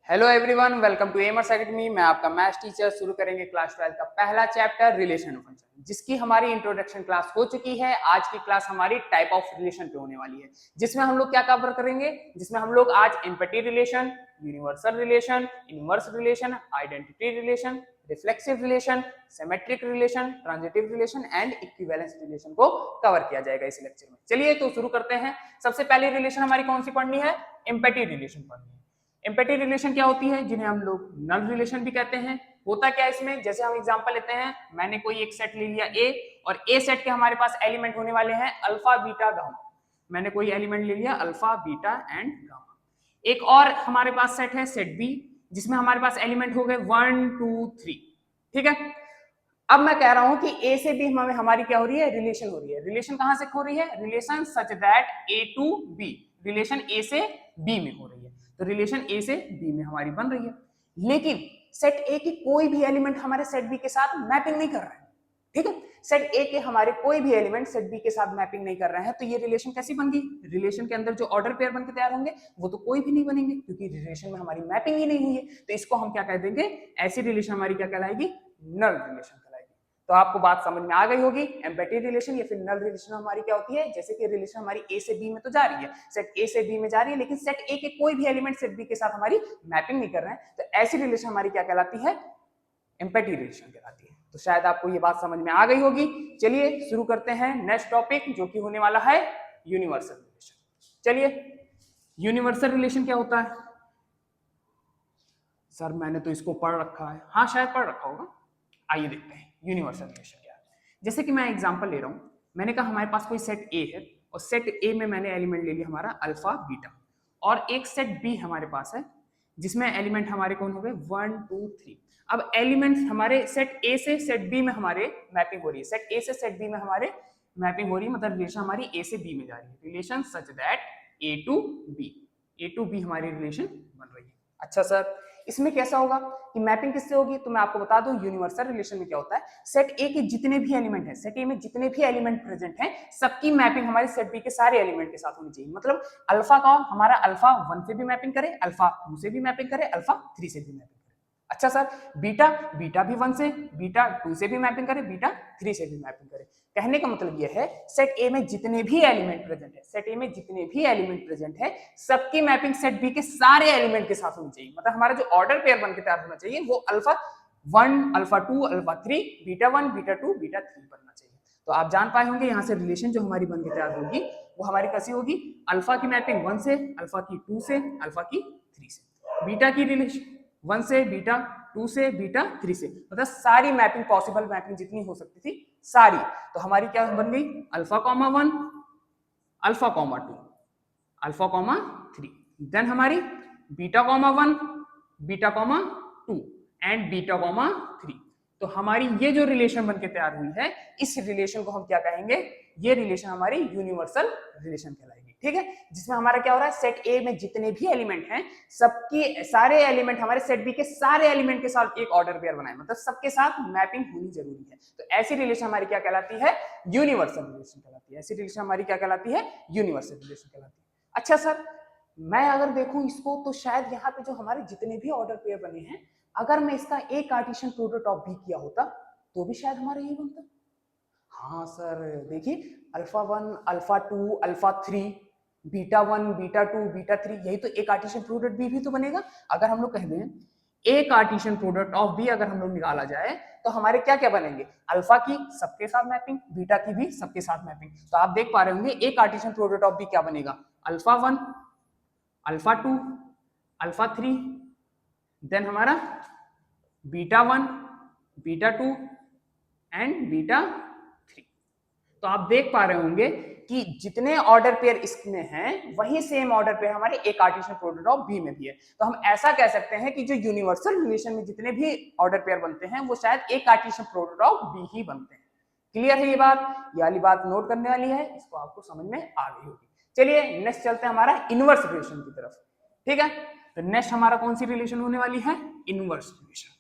Hello everyone, welcome to Aimers academy. मैं आपका maths teacher. शुरू करेंगे क्लास 12 का पहला चैप्टर रिलेशन ऑफ फंक्शन, जिसकी हमारी इंट्रोडक्शन क्लास हो चुकी है। आज की क्लास हमारी टाइप ऑफ रिलेशन पे होने वाली है, जिसमें हम लोग क्या कवर करेंगे। जिसमें हम लोग आज empathy relation, universal relation, inverse relation, identity relation, reflexive relation, symmetric relation, transitive relation and equivalence relation को कवर किया जाएगा इस लेक्चर में। चलिए तो शुरू करते हैं। सबसे पहली रिलेशन हमारी कौन सी पढ़नी है? एम्पैथी रिलेशन पढ़नी है। एम्पैथी रिलेशन क्या होती है? जिन्हें हम लोग नल रिलेशन भी कहते हैं। होता क्या है इसमें? जैसे हम एग्जांपल लेते हैं, मैंने कोई एक सेट ले लिया ए, और ए सेट के हमारे पास एलिमेंट होने वाले हैं अल्फा बीटा गामा। मैंने कोई एलिमेंट ले लिया अल्फा बीटा एंड गामा। एक और हमारे पास सेट है सेट बी, जिसमें हमारे पास एलिमेंट हो गए 1 2 3। ठीक है। अब मैं कह रहा हूं कि ए से बी हमें हमारी क्या हो रही है? रिलेशन हो रही है। रिलेशन कहां से हो रही है? Relation such that A to B. Relation A से बी में हो रही है, तो रिलेशन ए से बी में हमारी बन रही है। लेकिन सेट ए की कोई भी एलिमेंट हमारे सेट बी के साथ मैपिंग नहीं कर रहे हैं। ठीक है। सेट ए के हमारे कोई भी एलिमेंट सेट बी के साथ मैपिंग नहीं कर रहे हैं, तो ये रिलेशन कैसी बन गई? रिलेशन के अंदर जो ऑर्डर पेयर बनकर तैयार होंगे वो तो कोई भी नहीं बनेंगे, क्योंकि रिलेशन में हमारी मैपिंग ही नहीं हुई है। तो इसको हम क्या कह देंगे? ऐसी रिलेशन हमारी क्या कहलाएगी? नल रिलेशन कहलाएगी। तो आपको बात समझ में आ गई होगी। एम्पैथी रिलेशन या फिर नल रिलेशन हमारी क्या होती है? जैसे कि रिलेशन हमारी ए से बी में तो जा रही है, सेट ए से बी में जा रही है, लेकिन सेट ए के कोई भी एलिमेंट सेट बी के साथ हमारी मैपिंग नहीं कर रहे हैं, तो ऐसी रिलेशन हमारी क्या कहलाती है? एम्पैथी रिलेशन कहलाती है। तो शायद आपको ये बात समझ में आ गई होगी। चलिए शुरू करते हैं नेक्स्ट टॉपिक, जो कि होने वाला है यूनिवर्सल रिलेशन। चलिए, यूनिवर्सल रिलेशन क्या होता है? सर मैंने तो इसको पढ़ रखा है। हाँ, शायद पढ़ रखा होगा। आइए देखते हैं यूनिवर्सल रिलेशन क्या है। जैसे कि मैं एग्जांपल ले रहा हूं। मैंने कहा हमारे पास कोई सेट ए है, और सेट ए में मैंने एलिमेंट ले लिया हमारा अल्फा बीटा, और एक सेट बी हमारे पास है, जिसमें एलिमेंट हमारे कौन हो गए? 1 2 3। अब एलिमेंट हमारे सेट ए से सेट बी में हमारे मैपिंग हो रही है। सेट ए से सेट बी में हमारे मैपिंग हो रही है, मतलब रिलेशन हमारी ए से बी में जा रही है। Relation such that A to B, A to B हमारी रिलेशन बन रही है। अच्छा सर, इसमें कैसा होगा कि मैपिंग किससे होगी? तो मैं आपको बता दूं, यूनिवर्सल रिलेशन में क्या होता है, सेट ए के जितने भी एलिमेंट हैं, सेट ए में जितने भी एलिमेंट प्रेजेंट हैं, सबकी मैपिंग हमारे सेट बी के सारे एलिमेंट के साथ होनी चाहिए। मतलब अल्फा का हमारा अल्फा 1 से भी मैपिंग करे, अल्फा 2 से भी मैपिंग करे, अल्फा 3 से भी मैपिंग करे। अच्छा सर, बीटा बीटा भी 1 से, बीटा 2 से भी मैपिंग करे, बीटा 3 से भी मैपिंग करे। कहने का मतलब यह है, सेट ए में जितने भी एलिमेंट प्रेजेंट है, सेट ए में जितने भी एलिमेंट प्रेजेंट है, सबकी मैपिंग सेट बी के सारे एलिमेंट के साथ होनी चाहिए। मतलब हमारा जो ऑर्डर पेयर बनकर तैयार होना चाहिए वो alpha 1 alpha 2 alpha 3 beta 1 beta 2 beta 3 बनना चाहिए। तो आप जान पाए होंगे यहाँ से रिलेशन जो हमारी बनकर तैयार होगी वो हमारी कैसी होगी? अल्फा की मैपिंग 1 से, अल्फा की 2 से, अल्फा की 3 से। बीटा की रिलेशन 1 से, बीटा 2 से, बीटा 3 से, मतलब सारी मैपिंग, पॉसिबल मैपिंग जितनी हो सकती थी सारी। तो हमारी क्या बन गई? Alpha comma 1, alpha comma 2, alpha comma 3। Then हमारी beta comma 1, beta comma 2 and beta comma 3। तो हमारी ये जो रिलेशन बनके तैयार हुई है, इस रिलेशन को हम क्या कहेंगे? ये रिलेशन हमारी यूनिवर्सल रिलेशन कहलाएगी। ठीक है। जिसमें हमारा क्या हो रहा है? सेट ए में जितने भी एलिमेंट हैं, सबके सारे एलिमेंट हमारे सेट बी के सारे एलिमेंट के साथ एक ऑर्डर पेयर बनाए, मतलब सबके साथ मैपिंग होनी जरूरी है। तो ऐसी रिलेशन हमारी क्या कहलाती है? यूनिवर्सल रिलेशन कहलाती है। ऐसी रिलेशन हमारी क्या कहलाती है? यूनिवर्सल रिलेशन कहलाती है। अच्छा सर, मैं अगर देखूं इसको, तो शायद यहाँ पे जो हमारे जितने भी ऑर्डर पेयर बने हैं, अगर मैं इसका एक कार्टेशियन प्रोडक्ट ऑफ भी किया होता तो भी शायद हमारा यही बनता। हाँ सर, देखिए alpha 1 alpha 2 alpha 3 beta 1 beta 2 beta 3, यही तो एक कार्टेशियन प्रोडक्ट बी भी तो बनेगा। अगर हम लोग कह दें ए कार्टेशियन प्रोडक्ट ऑफ बी अगर हम लोग निकाला जाए, तो हमारे क्या क्या बनेंगे? अल्फा की सबके साथ मैपिंग, बीटा की भी सबके साथ मैपिंग। तो आप देख पा रहे होंगे ए कार्टेशियन प्रोडक्ट ऑफ बी क्या बनेगा? अल्फा 1 अल्फा 2 अल्फा 3, देन हमारा बीटा 1 बीटा 2 एंड बीटा 3। तो आप देख पा रहे होंगे कि जितने ऑर्डर पेयर इसमें हैं, वही सेम ऑर्डर पेयर हमारे एक कार्टेशियन प्रोडक्ट ऑफ बी में भी है। तो हम ऐसा कह सकते हैं कि जो यूनिवर्सल रिलेशन में जितने भी ऑर्डर पेयर बनते हैं, वो शायद एक कार्टेशियन प्रोडक्ट ऑफ बी ही बनते हैं। क्लियर है ये बात? ये वाली बात नोट करने वाली है, इसको आपको समझ में आ गई होगी। चलिए नेक्स्ट चलते हैं हमारा इनवर्स रिलेशन की तरफ। ठीक है। तो नेक्स्ट हमारा कौन सी रिलेशन होने वाली है? Inverse relation.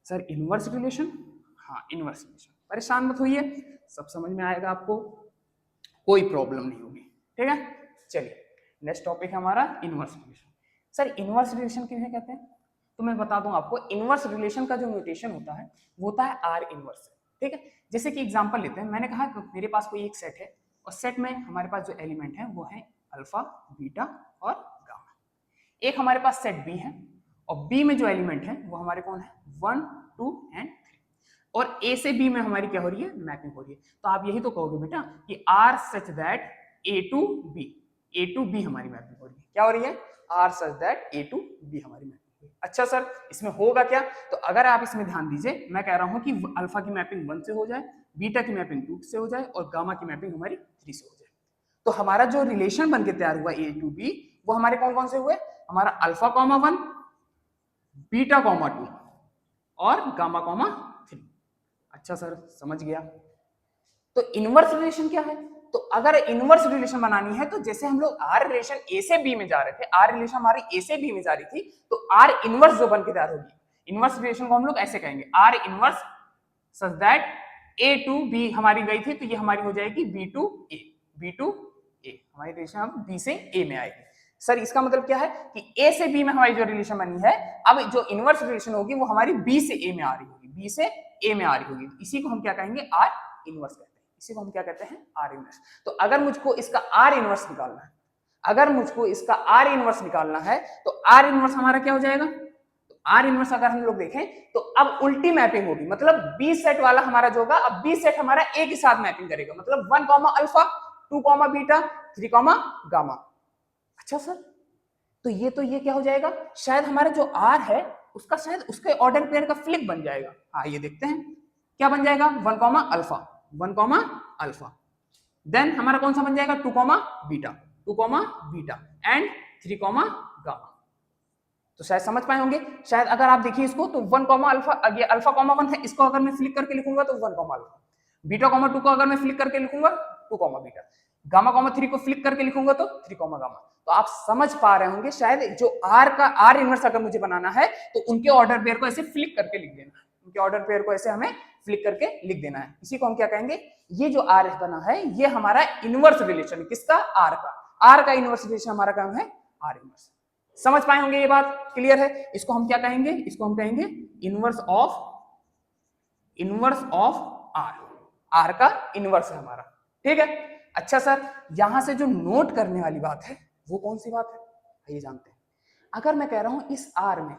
Sir inverse relation? हाँ, इनवर्स रिलेशन। परेशान मत होइए, सब समझ में आएगा आपको, कोई प्रॉब्लम नहीं होगी। ठीक है। चलिए नेक्स्ट टॉपिक है हमारा inverse relation. Sir inverse relation किन्हें कहते हैं? तो मैं बता दूं आपको, इनवर्स रिलेशन का जो म्यूटेशन होता है वो होता है आर इनवर्स। ठीक है, जैसे कि एग्जांपल लेते हैं, मैंने कहा कि मेरे पास कोई एक सेट है और सेट में हमारे पास जो एलिमेंट है वो है अल्फा, बीटा और गामा। एक हमारे पास सेट बी है और बी में जो एलिमेंट है वो हमारे कौन है, 1, 2 एंड 3, और ए से बी में हमारी क्या हो रही है, मैपिंग हो रही है। तो आप यही तो कहोगे बेटा कि R such that A to B हमारी मैपिंग हो रही है। क्या हो रही है, R such that A to B हमारी मैपिंग। अच्छा सर इसमें होगा क्या? तो अगर आप इसमें ध्यान दीजिए, मैं कह रहा हूं कि अल्फा की मैपिंग 1 से हो जाए, बीटा की मैपिंग 2 से हो जाए और गामा की मैपिंग हमारी 3 से हो जाए, तो हमारा जो रिलेशन बनके तैयार हुआ ए टू बी वो हमारे कौन कौन से हुए, हमारा अल्फा कॉमा 1, बीटा कॉमा 2 और गामा कॉमा 3। अच्छा सर समझ गया। तो इनवर्स रिलेशन क्या है? तो अगर इनवर्स रिलेशन बनानी है तो जैसे हम लोग आर रिलेशन ए से बी में जा रहे थे, आर रिलेशन हमारी ए से बी में जा रही थी, तो आर इनवर्स जो बन के तैयार होगी, इनवर्स रिलेशन को हम लोग ऐसे कहेंगे R inverse such that A to B हमारी गई थी, तो ये हमारी हो जाएगी B to A, B to A, हमारी रिलेशन अब बी से ए में आएगी। सर इसका मतलब क्या है कि ए से बी में हमारी जो रिलेशन बनी है, अब जो इनवर्स रिलेशन होगी वो हमारी बी से ए में आ रही होगी, बी से ए में आ रही होगी, इसी को हम क्या कहेंगे, आर इनवर्स कहते हैं। इसी को हम क्या कहते हैं, आर इनवर्स। तो अगर मुझको इसका आर इनवर्स निकालना है, अगर मुझको इसका आर इनवर्स निकालना है तो आर इनवर्स हमारा क्या हो जाएगा, तो आर इनवर्स अगर हम लोग देखें तो अब उल्टी मैपिंग होगी, मतलब बी सेट वाला हमारा जो होगा, अब बी सेट हमारा ए के साथ मैपिंग करेगा, मतलब 1 comma alpha, 2 comma beta, 3 comma gamma. अच्छा सर तो ये क्या हो जाएगा, शायद हमारा जो आर है उसका शायद उसके ऑर्डर पेयर का फ्लिप बन जाएगा। हाँ ये देखते हैं क्या बन जाएगा, 1 comma alpha, 1 comma alpha, then हमारा कौन सा बन जाएगा, 2 comma beta, 2 comma beta and 3 comma gamma. तो शायद समझ पाए होंगे। शायद अगर आप देखिए इसको तो 1 कॉमा अल्फा, ये अल्फा कॉमा 1 है, इसको अगर मैं फ्लिक करके लिखूंगा तो 1 कॉमा अल्फा, बीटा कॉमा 2 को अगर मैं फ्लिक करके लिखूंगा 2 कॉमा बीटा, गामा कॉमा 3 को फ्लिक करके लिखूंगा तो 3 कॉमा गामा। तो आप समझ पा रहे होंगे शायद जो आर का आर इनवर्स अगर मुझे बनाना है तो उनके ऑर्डर पेयर को ऐसे फ्लिक करके लिख देना है, उनके ऑर्डर पेयर को ऐसे हमें फ्लिक करके लिख देना है। इसी को हम क्या कहेंगे, ये जो आर बना है ये हमारा इनवर्स रिलेशन, किसका, आर का, आर का इनवर्स रिलेशन हमारा काम है आर इनवर्स। समझ पाए होंगे, ये बात क्लियर है। इसको हम क्या कहेंगे, इसको हम कहेंगे इनवर्स ऑफ आर, आर का इनवर्स है हमारा। ठीक है। अच्छा सर यहां से जो नोट करने वाली बात है वो कौन सी बात है, आइए जानते हैं। अगर मैं कह रहा हूं इस आर में,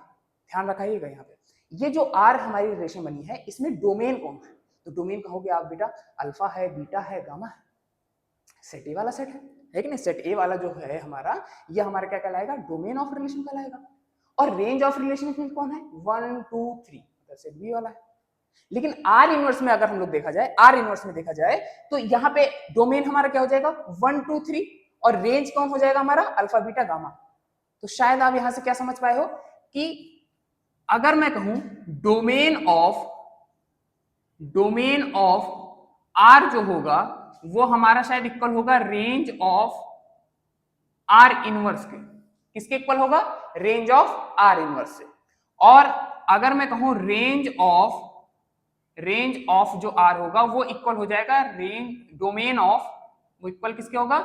ध्यान रखाइएगा यहाँ पे, ये जो आर हमारी रिलेशन बनी है इसमें डोमेन कौन है, तो डोमेन कहोगे आप बेटा अल्फा है, बीटा है, गामा है, सेट ए वाला सेट है कि नहीं, सेट ए वाला जो है हमारा, ये हमारा क्या कहलाएगा, डोमेन ऑफ रिलेशन कहलाएगा। और रेंज ऑफ रिलेशन कौन है, 1 2 3, सेट बी वाला है। लेकिन आर इनवर्स में अगर हम लोग देखा जाए, आर इनवर्स में देखा जाए तो यहाँ पे डोमेन हमारा क्या हो जाएगा, 1 2 3, और रेंज कौन हो जाएगा हमारा, अल्फा बीटा गामा। तो शायद आप यहां से क्या समझ पाए हो कि अगर मैं कहूं डोमेन ऑफ आर जो होगा वो हमारा शायद इक्वल होगा रेंज ऑफ आर इनवर्स के, किसके इक्वल होगा, रेंज ऑफ आर इनवर्स से। और अगर मैं कहूं रेंज ऑफ जो आर होगा वो इक्वल हो जाएगा डोमेन ऑफ, वो इक्वल किसके होगा,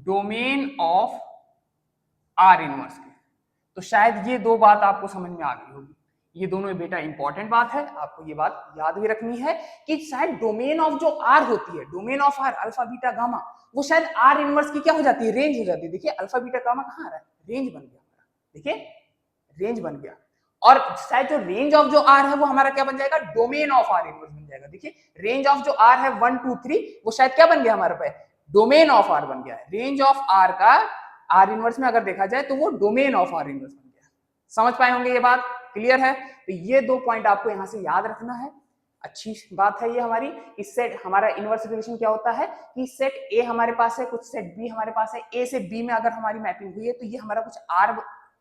डोमेन ऑफ आर इनवर्स के। तो शायद ये दो बात आपको समझ में आ गई होगी, ये दोनों बेटा इंपॉर्टेंट बात है, आपको ये बात याद भी रखनी है कि शायद डोमेन ऑफ जो आर होती है, domain of R alpha beta gamma, वो शायद आर इनवर्स की क्या हो जाती है, रेंज हो जाती है। देखिए अल्फा बीटा गामा कहां आ रहा है, रेंज बन गया हमारा, देखिए रेंज बन गया। और शायद जो रेंज ऑफ जो आर है वो हमारा क्या बन जाएगा, डोमेन ऑफ आर इनवर्स बन जाएगा। देखिए रेंज ऑफ जो आर है 1 2 3, वो शायद क्या बन गया हमारे पे, डोमेन ऑफ आर बन गया है। रेंज ऑफ आर का आर इनवर्स में अगर देखा जाए तो वो डोमेन ऑफ आर इनवर्स बन गया। समझ पाए होंगे, ये बात क्लियर है। तो ये दो पॉइंट आपको यहां से याद रखना है। अच्छी बात है ये हमारी, इस सेट हमारा इनवर्स रिलेशन क्या होता है कि सेट ए हमारे पास है, कुछ सेट बी हमारे पास है, ए से बी में अगर हमारी मैपिंग हुई है तो ये हमारा कुछ आर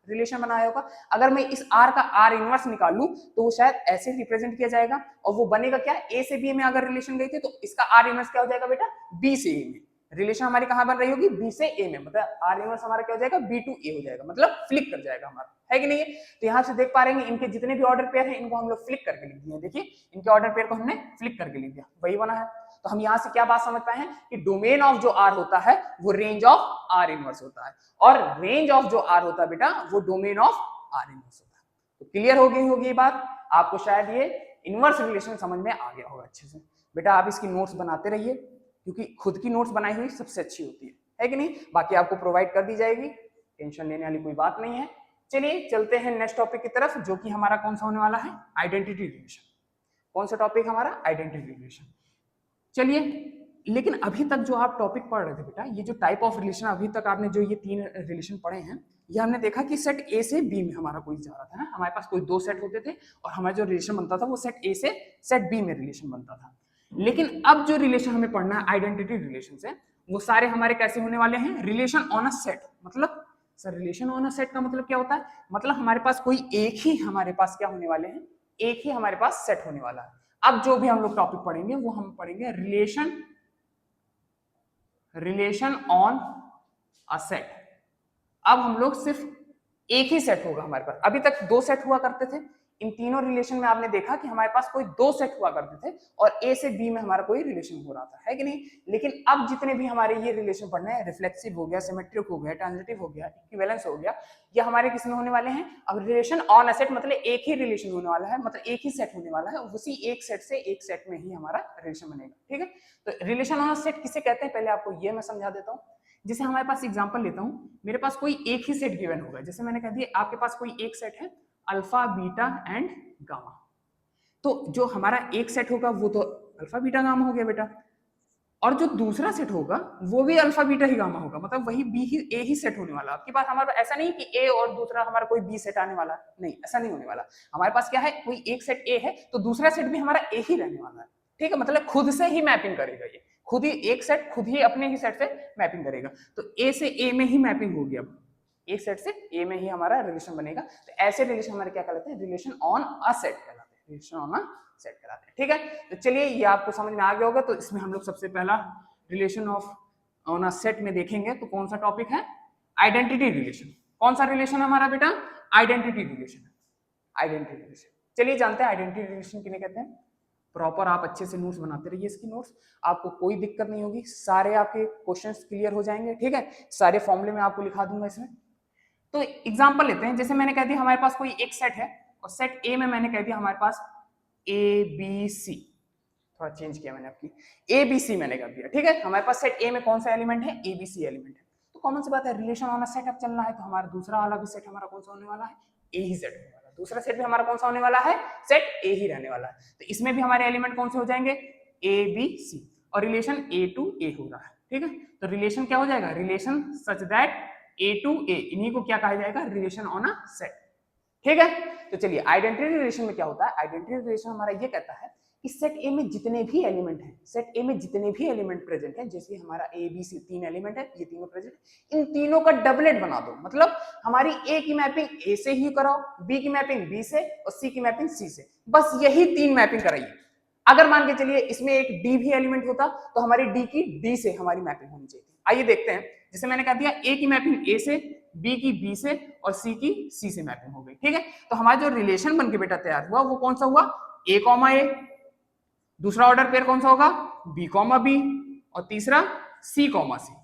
रिलेशन बनाया होगा। अगर मैं इस आर का आर इनवर्स निकाल लूं तो वो शायद ऐसे रिप्रेजेंट किया जाएगा, और वो बनेगा क्या, ए से बी में अगर रिलेशन गई थी तो इसका आर इनवर्स क्या हो जाएगा बेटा, बी से ए में। रिलेशन हमारी कहां बन रही होगी, बी से ए में, मतलब आर इनवर्स हमारा क्या हो जाएगा, बी टू ए हो जाएगा, मतलब फ्लिप कर जाएगा हमारा, है कि नहीं। तो यहां से देख पा रहे हैं इनके जितने भी ऑर्डर पेयर हैं इनको हम लोग फ्लिप करके लिख दिए। देखिए इनके ऑर्डर पेयर को हमने फ्लिप करके लिख दिया, वही बना है। तो हम यहाँ से क्या बात समझ पाए हैं कि डोमेन ऑफ जो आर होता है वो रेंज ऑफ आर इनवर्स होता है, और रेंज ऑफ जो आर होता है बेटा वो डोमेन ऑफ आर इनवर्स होता है। तो क्लियर होगी ये बात आपको, शायद ये इनवर्स रिलेशन समझ में आ गया होगा अच्छे से। बेटा आप इसकी नोट्स बनाते रहिए, क्योंकि खुद की नोट्स बनाई हुई सबसे अच्छी होती है कि नहीं। बाकी आपको प्रोवाइड कर दी जाएगी, टेंशन लेने वाली कोई बात नहीं है। चलिए चलते हैं नेक्स्ट टॉपिक की तरफ, जो कि हमारा कौन सा होने वाला है, आइडेंटिटी रिलेशन। कौन सा टॉपिक हमारा, आइडेंटिटी रिलेशन। चलिए, लेकिन अभी तक जो आप टॉपिक पढ़ रहे थे बेटा, ये जो टाइप ऑफ रिलेशन अभी तक आपने जो ये 3 रिलेशन पढ़े हैं, ये हमने देखा कि सेट ए से बी में हमारा कोई जा रहा था ना, हमारे पास कोई 2 सेट होते थे और हमारा जो रिलेशन बनता था वो सेट ए से सेट बी में रिलेशन बनता था। लेकिन अब जो रिलेशन हमें पढ़ना है आइडेंटिटी रिलेशन से, वो सारे हमारे कैसे होने वाले हैं, रिलेशन ऑन अ सेट। मतलब sir relation on a set का मतलब क्या होता है, मतलब हमारे पास कोई एक ही हमारे पास क्या होने वाले हैं, एक ही हमारे पास सेट होने वाला है। अब जो भी हम लोग टॉपिक पढ़ेंगे वो हम पढ़ेंगे रिलेशन ऑन अ सेट। अब हम लोग सिर्फ एक ही सेट होगा हमारे पास, अभी तक 2 सेट हुआ करते थे। इन तीनों रिलेशन में आपने देखा कि हमारे पास कोई 2 सेट हुआ करते थे और ए से बी में हमारा कोई रिलेशन हो रहा था, है कि नहीं। लेकिन अब जितने भी हमारे ये रिलेशन पढ़ने हैं, रिफ्लेक्सिव हो गया, सिमेट्रिक हो गया, ट्रांजिटिव हो गया, इक्विवेलेंस हो गया, ये हमारे किस में होने वाले हैं। अब रिलेशन ऑन अ सेट मतलब एक ही रिलेशन होने वाला है, मतलब एक ही सेट होने वाला है, उसी एक सेट से एक सेट में ही हमारा रिलेशन बनेगा, ठीक है। तो रिलेशन ऑन अ सेट किसे कहते हैं, पहले आपको ये मैं समझा देता हूँ। जैसे हमारे पास एग्जांपल लेता हूं, मेरे पास कोई एक ही सेट गिवन होगा, जैसे मैंने कह दिया आपके पास कोई एक सेट है अल्फा बीटा एंड गामा। तो जो हमारा एक सेट होगा वो तो अल्फा बीटा गामा हो गया बेटा, और जो दूसरा सेट होगा वो भी अल्फा बीटा ही गामा होगा, मतलब वही बी ही ए ही सेट होने वाला। आपके पास हमारा ऐसा नहीं कि ए और दूसरा हमारा कोई बी सेट आने वाला, नहीं ऐसा नहीं होने वाला। हमारे पास क्या है, कोई एक सेट ए है तो दूसरा सेट भी हमारा ए ही रहने वाला है, ठीक है। मतलब खुद से ही मैपिंग करेगा, ये खुद ही एक सेट खुद ही अपने ही सेट से मैपिंग करेगा। तो ए से ए में ही मैपिंग होगी, अब एक सेट से ए में ही हमारा रिलेशन बनेगा। तो ऐसे रिलेशन हमारे क्या कहलाते हैं, रिलेशन ऑन अ सेट कहलाते हैं, रिलेशन ऑन अ सेट कहलाते हैं, ठीक है। तो चलिए ये आपको समझ में आ गया होगा। तो इसमें हम लोग सबसे पहला relation of on a set में देखेंगे, तो कौन सा टॉपिक है, आइडेंटिटी रिलेशन। कौन सा रिलेशन हमारा बेटा, आइडेंटिटी रिलेशन, आइडेंटिटी रिलेशन। चलिए जानते हैं आइडेंटिटी रिलेशन किन्हें कहते हैं। प्रॉपर आप अच्छे से नोट्स बनाते रहिए, इसकी नोट्स आपको कोई दिक्कत नहीं होगी, सारे आपके क्वेश्चंस क्लियर हो जाएंगे, ठीक है। सारे फॉर्मूले में आपको लिखा दूंगा इसमें। तो एग्जांपल लेते हैं, जैसे मैंने कह दिया हमारे पास कोई एक सेट है और सेट ए में मैंने कह दिया हमारे पास ए बी सी, थोड़ा चेंज किया मैंने आपकी, ए बी सी मैंने कर दिया, ठीक है। हमारे पास सेट ए में कौन सा एलिमेंट है, ए बी सी एलिमेंट है। तो कॉमन सी बात है, रिलेशन ऑन अ सेट अब चलना है, तो हमारा दूसरा वाला भी सेट हमारा कौन सा होने वाला है, ए ही सेट होने वाला है। दूसरा सेट भी हमारा कौन सा होने वाला है, सेट ए ही रहने वाला है। तो इसमें भी हमारे एलिमेंट कौन से हो जाएंगे, ए बी सी, और रिलेशन ए टू ए हो रहा है, ठीक है। तो रिलेशन क्या हो जाएगा, relation such that A to A, इन्हीं को क्या कहा जाएगा, रिलेशन ऑन अ सेट, ठीक है। तो चलिए आइडेंटिटी रिलेशन में क्या होता है, आइडेंटिटी रिलेशन हमारा ये कहता है कि सेट ए में जितने भी एलिमेंट हैं, सेट ए में जितने भी एलिमेंट प्रेजेंट हैं, जैसे हमारा ए बी सी 3 एलिमेंट है, ये तीनों प्रेजेंट है, इन तीनों का डबलेट बना दो। मतलब हमारी ए की मैपिंग ए से ही कराओ, बी की मैपिंग बी से और सी की मैपिंग सी से, बस यही 3 मैपिंग कराइए। अगर मान के चलिए इसमें एक डी भी एलिमेंट होता तो हमारी डी की डी से हमारी मैपिंग होनी चाहिए। आइए देखते हैं, जैसे मैंने कह दिया ए की मैपिंग ए से, बी की बी से और सी की सी से मैपिंग हो गई, ठीक है। तो हमारा जो रिलेशन बन के बेटा तैयार हुआ वो कौन सा हुआ, ए कॉमा ए, दूसरा ऑर्डर पेयर कौन सा होगा, बी कॉमा बी, और तीसरा सी कॉमा सी।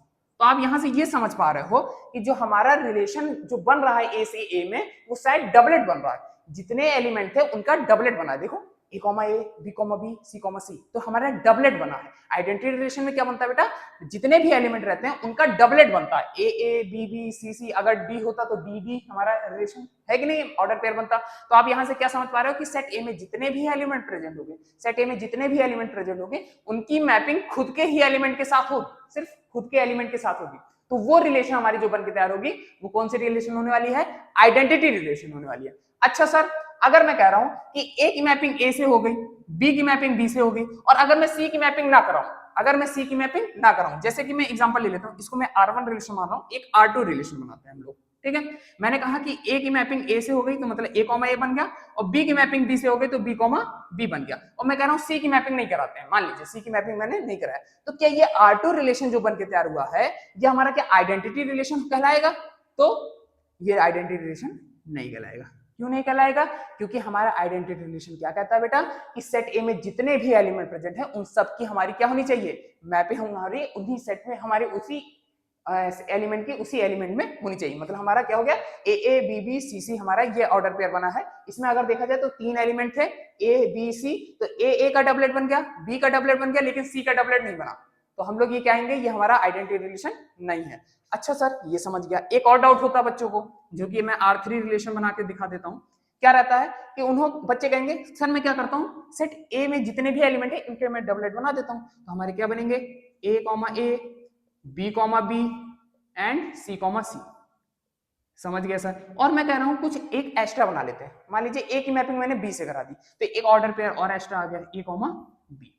तो आप यहां से ये समझ पा रहे हो कि जो हमारा रिलेशन जो बन रहा है ए से ए में, वो शायद डबलेट बन रहा है, जितने एलिमेंट थे उनका डबलेट बना है। देखो ए कॉमा ए, B comma B, C comma सी, तो हमारा डबलेट बना है। आइडेंटिटी रिलेशन में क्या बनता है बेटा, जितने भी एलिमेंट रहते हैं उनका डबलेट बनता है, ए ए बी बी सी सी, अगर डी होता तो डी डी हमारा रिलेशन है कि नहीं, ऑर्डर पेयर बनता। तो आप यहां से क्या समझ पा रहे हो कि सेट ए में जितने भी एलिमेंट प्रेजेंट होंगे, सेट ए में जितने भी एलिमेंट प्रेजेंट होंगे, उनकी मैपिंग खुद के ही एलिमेंट के साथ होगी, सिर्फ खुद के एलिमेंट के साथ होगी। तो वो रिलेशन हमारी जो बनकर तैयार होगी वो कौन सी रिलेशन होने वाली है, आइडेंटिटी रिलेशन होने वाली है। अच्छा सर, अगर मैं कह रहा हूं कि ए की मैपिंग ए से हो गई, बी की मैपिंग बी से हो गई, और अगर मैं सी की मैपिंग ना कराऊं, अगर मैं सी की मैपिंग ना कराऊं, जैसे कि मैं एग्जांपल ले लेता हूं, इसको मैं R1 रिलेशन मान रहा हूं, एक R2 रिलेशन बनाते हैं हम लोग, ठीक है। मैंने कहा कि ए की मैपिंग ए से हो गई तो मतलब ए कॉमा ए बन गया, और बी की मैपिंग बी से हो गई तो बी कॉमा बी बन गया, और मैं कह रहा हूं सी की मैपिंग नहीं कराते हैं, मान लीजिए सी की मैपिंग मैंने नहीं कराया, तो क्या ये R2 रिलेशन जो बन के तैयार हुआ है ये हमारा क्या आइडेंटिटी रिलेशन कहलाएगा, तो ये आइडेंटिटी रिलेशन नहीं कहलाएगा, क्यों नहीं कहलाएगा? क्योंकि हमारा आइडेंटिटी रिलेशन क्या कहता है बेटा कि सेट ए में जितने भी एलिमेंट प्रेजेंट है उन सब की हमारी क्या होनी चाहिए, मैपिंग हमारी उन्हीं सेट में हमारे उसी एलिमेंट की उसी एलिमेंट में होनी चाहिए। मतलब हमारा क्या हो गया, ए बी बी सी सी हमारा ये ऑर्डर पेयर बना है। इसमें अगर देखा जाए तो 3 एलिमेंट थे ए बी सी, तो ए का डबलेट बन गया, बी का डबलेट बन गया, लेकिन सी का डबलेट नहीं बना, तो हम लोग ये कहेंगे ये हमारा आइडेंटिटी रिलेशन नहीं है। अच्छा सर ये समझ गया। एक और डाउट होता है बच्चों को, जो कि मैं R3 रिलेशन बना के दिखा देता हूँ। क्या रहता है कि उन्होंने बच्चे कहेंगे सर मैं क्या करता हूँ, सेट ए में जितने भी एलिमेंट है इनके मैं डबलेट बना देता हूँ, तो हमारे क्या बनेंगे, ए, बी एंड सी। समझ गया सर। और मैं कह रहा हूं कुछ एक एक्स्ट्रा बना लेते हैं। मान लीजिए ए की मैपिंग मैंने बी से करा दी, तो एक ऑर्डर पेयर और एक्स्ट्रा आ गया, ए, बी।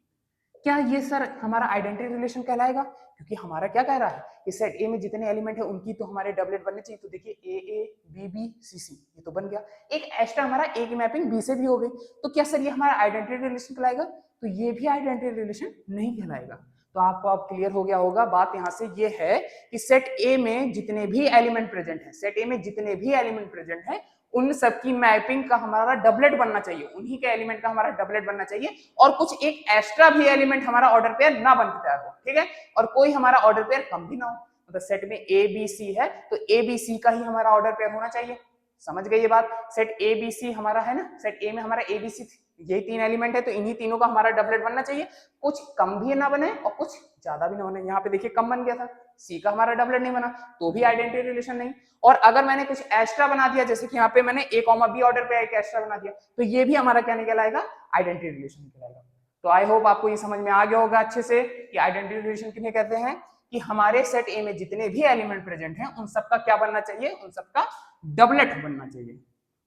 क्या ये सर हमारा आइडेंटिटी रिलेशन कहलाएगा? क्योंकि हमारा क्या कह रहा है कि सेट ए में जितने एलिमेंट है उनकी तो हमारे डबलेट बनने चाहिए। तो देखिए ए बी सी, ये तो बन गया। एक एक्स्ट्रा हमारा ए की मैपिंग बी से भी हो गई, तो क्या सर ये हमारा आइडेंटिटी रिलेशन कहलाएगा? तो ये भी आइडेंटिटी रिलेशन नहीं कहलाएगा। तो आपको अब क्लियर हो गया होगा। बात यहां से ये है कि सेट ए में जितने भी एलिमेंट प्रेजेंट है, सेट ए में जितने भी एलिमेंट प्रेजेंट है उन सबकी मैपिंग का हमारा डबलेट बनना चाहिए, उन्हीं के एलिमेंट का हमारा डबलेट बनना चाहिए, और कुछ एक एक्स्ट्रा भी एलिमेंट हमारा ऑर्डर पेयर ना बन के तैयार हो, ठीक है, और कोई हमारा ऑर्डर पेयर कम भी ना हो। मतलब सेट में ए बी सी है तो ए बी सी का ही हमारा ऑर्डर पेयर होना चाहिए। समझ गए ये बात? सेट ए बी सी हमारा है ना, सेट ए में हमारा ए बी सी यही 3 एलिमेंट है, तो इन्हीं तीनों का हमारा डबलेट बनना चाहिए, कुछ कम भी ना बने और कुछ ज्यादा भी ना बने। यहाँ पे देखिए कम बन गया था, सी का हमारा डबलेट नहीं बना, तो भी आइडेंटिटी रिलेशन नहीं। और अगर मैंने कुछ एक्स्ट्रा बना दिया, जैसे कि यहाँ पे मैंने ए कॉमा बी ऑर्डर पे एक एक्स्ट्रा बना दिया, तो ये भी हमारा क्या नहीं कहलाएगा, आइडेंटिटी रिलेशन कहलाएगा। तो आई होप आपको ये समझ में आ गया होगा अच्छे से कि आइडेंटिटी रिलेशन किन्हें कहते हैं, कि हमारे सेट ए में जितने भी एलिमेंट प्रेजेंट हैं उन सबका क्या बनना चाहिए, उन सबका डबलेट बनना चाहिए,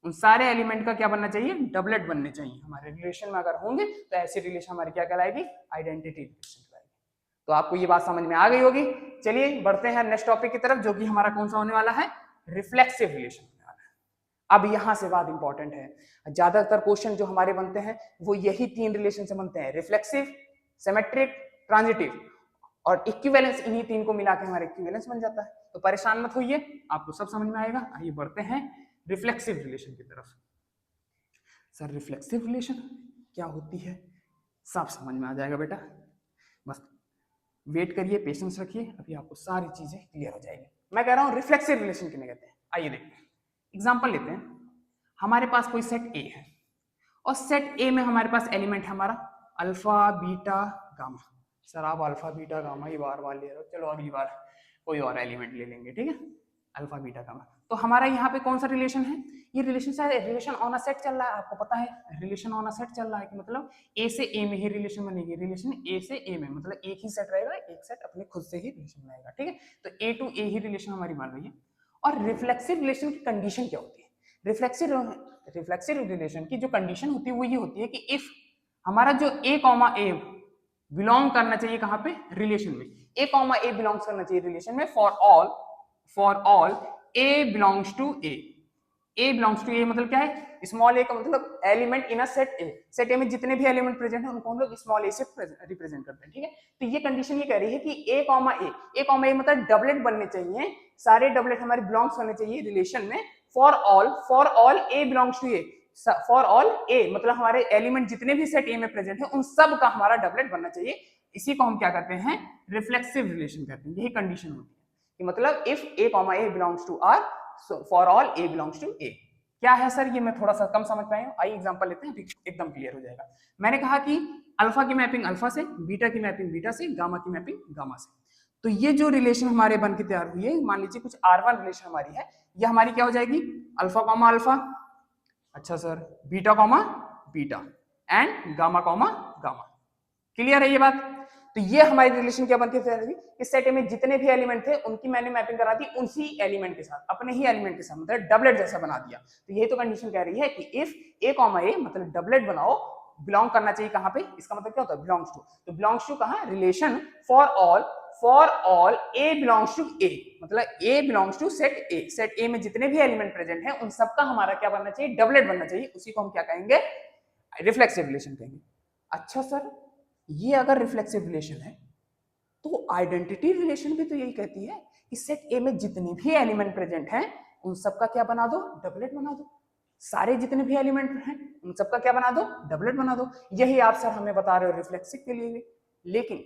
उन सारे एलिमेंट का क्या बनना चाहिए, डबलेट बनने चाहिए। हमारे रिलेशन में अगर होंगे तो ऐसी रिलेशन हमारी क्या कहलाएगी, आइडेंटिटी रिलेशन कहलाएगी। तो आपको ये बात समझ में आ गई होगी। चलिए बढ़ते हैं नेक्स्ट टॉपिक की तरफ, जो कि हमारा कौन सा होने वाला है, रिफ्लेक्सिव रिलेशन होने वाला है। अब यहां से बात इंपॉर्टेंट है, ज्यादातर क्वेश्चन जो हमारे बनते हैं वो यही 3 रिलेशन से बनते हैं, रिफ्लेक्सिव, सिमेट्रिक, ट्रांजिटिव, और इक्विवेलेंस, इन्हीं 3 को मिला के हमारा इक्विवेलेंस बन जाता है। तो परेशान मत होइए, आपको सब समझ में आएगा। आइए बढ़ते हैं रिफ्लेक्सिव रिलेशन की तरफ। सर रिफ्लेक्सिव रिलेशन क्या होती है, सब समझ में आ जाएगा बेटा, बस वेट करिए, पेशेंस रखिए, अभी आपको सारी चीजें क्लियर हो जाएगी। मैं कह रहा हूं रिफ्लेक्सिव रिलेशन किन्हें कहते हैं। आइए देखते हैं, एग्जांपल लेते हैं। हमारे पास कोई सेट ए है, और सेट ए में हमारे पास एलिमेंट है हमारा अल्फा बीटा गामा। सर आप अल्फा बीटा गामा ही बार बार ले रहे हो, चलो अगली बार कोई और एलिमेंट ले लेंगे, ठीक है, अल्फा बीटा गामा। तो हमारा यहाँ पे कौन सा रिलेशन है, ये रिलेशन शायद रिलेशन ऑन अ सेट चल रहा है, आपको पता है रिलेशन ऑन अ सेट चल रहा है, कि मतलब ए से ए में ही रिलेशन बनेगी, रिलेशन ए से ए में, मतलब एक ही सेट रहेगा, एक सेट अपने खुद से ही रिलेशन बनाएगा, ठीक है, तो ए टू ए ही रिलेशन हमारी मान रही है। और रिफ्लेक्सिव रिलेशन की कंडीशन क्या होती है, रिफ्लेक्सिव रिलेशन की जो कंडीशन होती है वो ये होती है कि इफ हमारा जो ए कॉमा ए बिलोंग करना चाहिए कहां पे, रिलेशन में, ए कॉमा ए बिलोंग्स करना चाहिए रिलेशन में, for all A belongs to A belongs to A मतलब क्या है, स्मॉल ए का मतलब element in a set A, set A में जितने भी एलिमेंट प्रेजेंट है उनको हम लोग स्मॉल ए से रिप्रेजेंट करते हैं, ठीक है। तो ये कंडीशन ये कह रही है कि ए कॉमा ए मतलब डबलेट बनने चाहिए, सारे डबलेट हमारे बिलोंग्स करने चाहिए रिलेशन में, for all A belongs to A, for all A मतलब हमारे एलिमेंट जितने भी सेट ए में प्रेजेंट है उन सब का हमारा डबलेट बनना चाहिए। इसी को हम क्या करते हैं, रिफ्लेक्सिव रिलेशन कहते हैं। यही कंडीशन होती है कि मतलब if A comma A belongs to R, for all A belongs to A. क्या है सर ये, मैं थोड़ा सा कम समझ पाया हूं, आइए एग्जांपल लेते हैं, एकदम क्लियर हो जाएगा। मैंने कहा कि अल्फा की मैपिंग अल्फा से, बीटा की मैपिंग बीटा से, गामा की मैपिंग गामा से। तो ये जो रिलेशन हमारे बन के तैयार हुई है, मान लीजिए कुछ R1 रिलेशन हमारी है, ये हमारी क्या हो जाएगी, अल्फा कॉमा अल्फा, अच्छा sir, beta comma beta and gamma comma gamma. Clear है ये बात? तो ये हमारी रिलेशन क्या बनती है, इस सेट में जितने भी एलिमेंट थे उनकी मैंने मैपिंग करा दी उसी एलिमेंट के साथ, अपने ही एलिमेंट के साथ, मतलब डबलेट जैसा बना दिया। तो यही तो कंडीशन कह रही है कि इफ ए कॉमा ए मतलब डबलेट बनाओ, बिलोंग करना चाहिए कहां पे, इसका मतलब क्या होता है, बिलोंग्स टू, तो बिलोंग्स टू कहां, relation for all A belongs to A, मतलब A belongs to set A में जितने भी एलिमेंट प्रेजेंट हैं उन सबका हमारा क्या बनना चाहिए, डबलेट बनना चाहिए, उसी को हम क्या कहेंगे, रिफ्लेक्सिव रिलेशन कहेंगे। अच्छा सर ये अगर रिफ्लेक्सिव रिलेशन है तो आइडेंटिटी रिलेशन भी तो यही कहती है कि सेट ए में जितने भी एलिमेंट प्रेजेंट हैं उन सबका क्या बना दो, डबलेट बना दो। सारे जितने भी एलिमेंट हैं उन सबका क्या बना दो, डबलेट बना दो। यही आप सर हमें बता रहे हो रिफ्लेक्सिव के लिए। लेकिन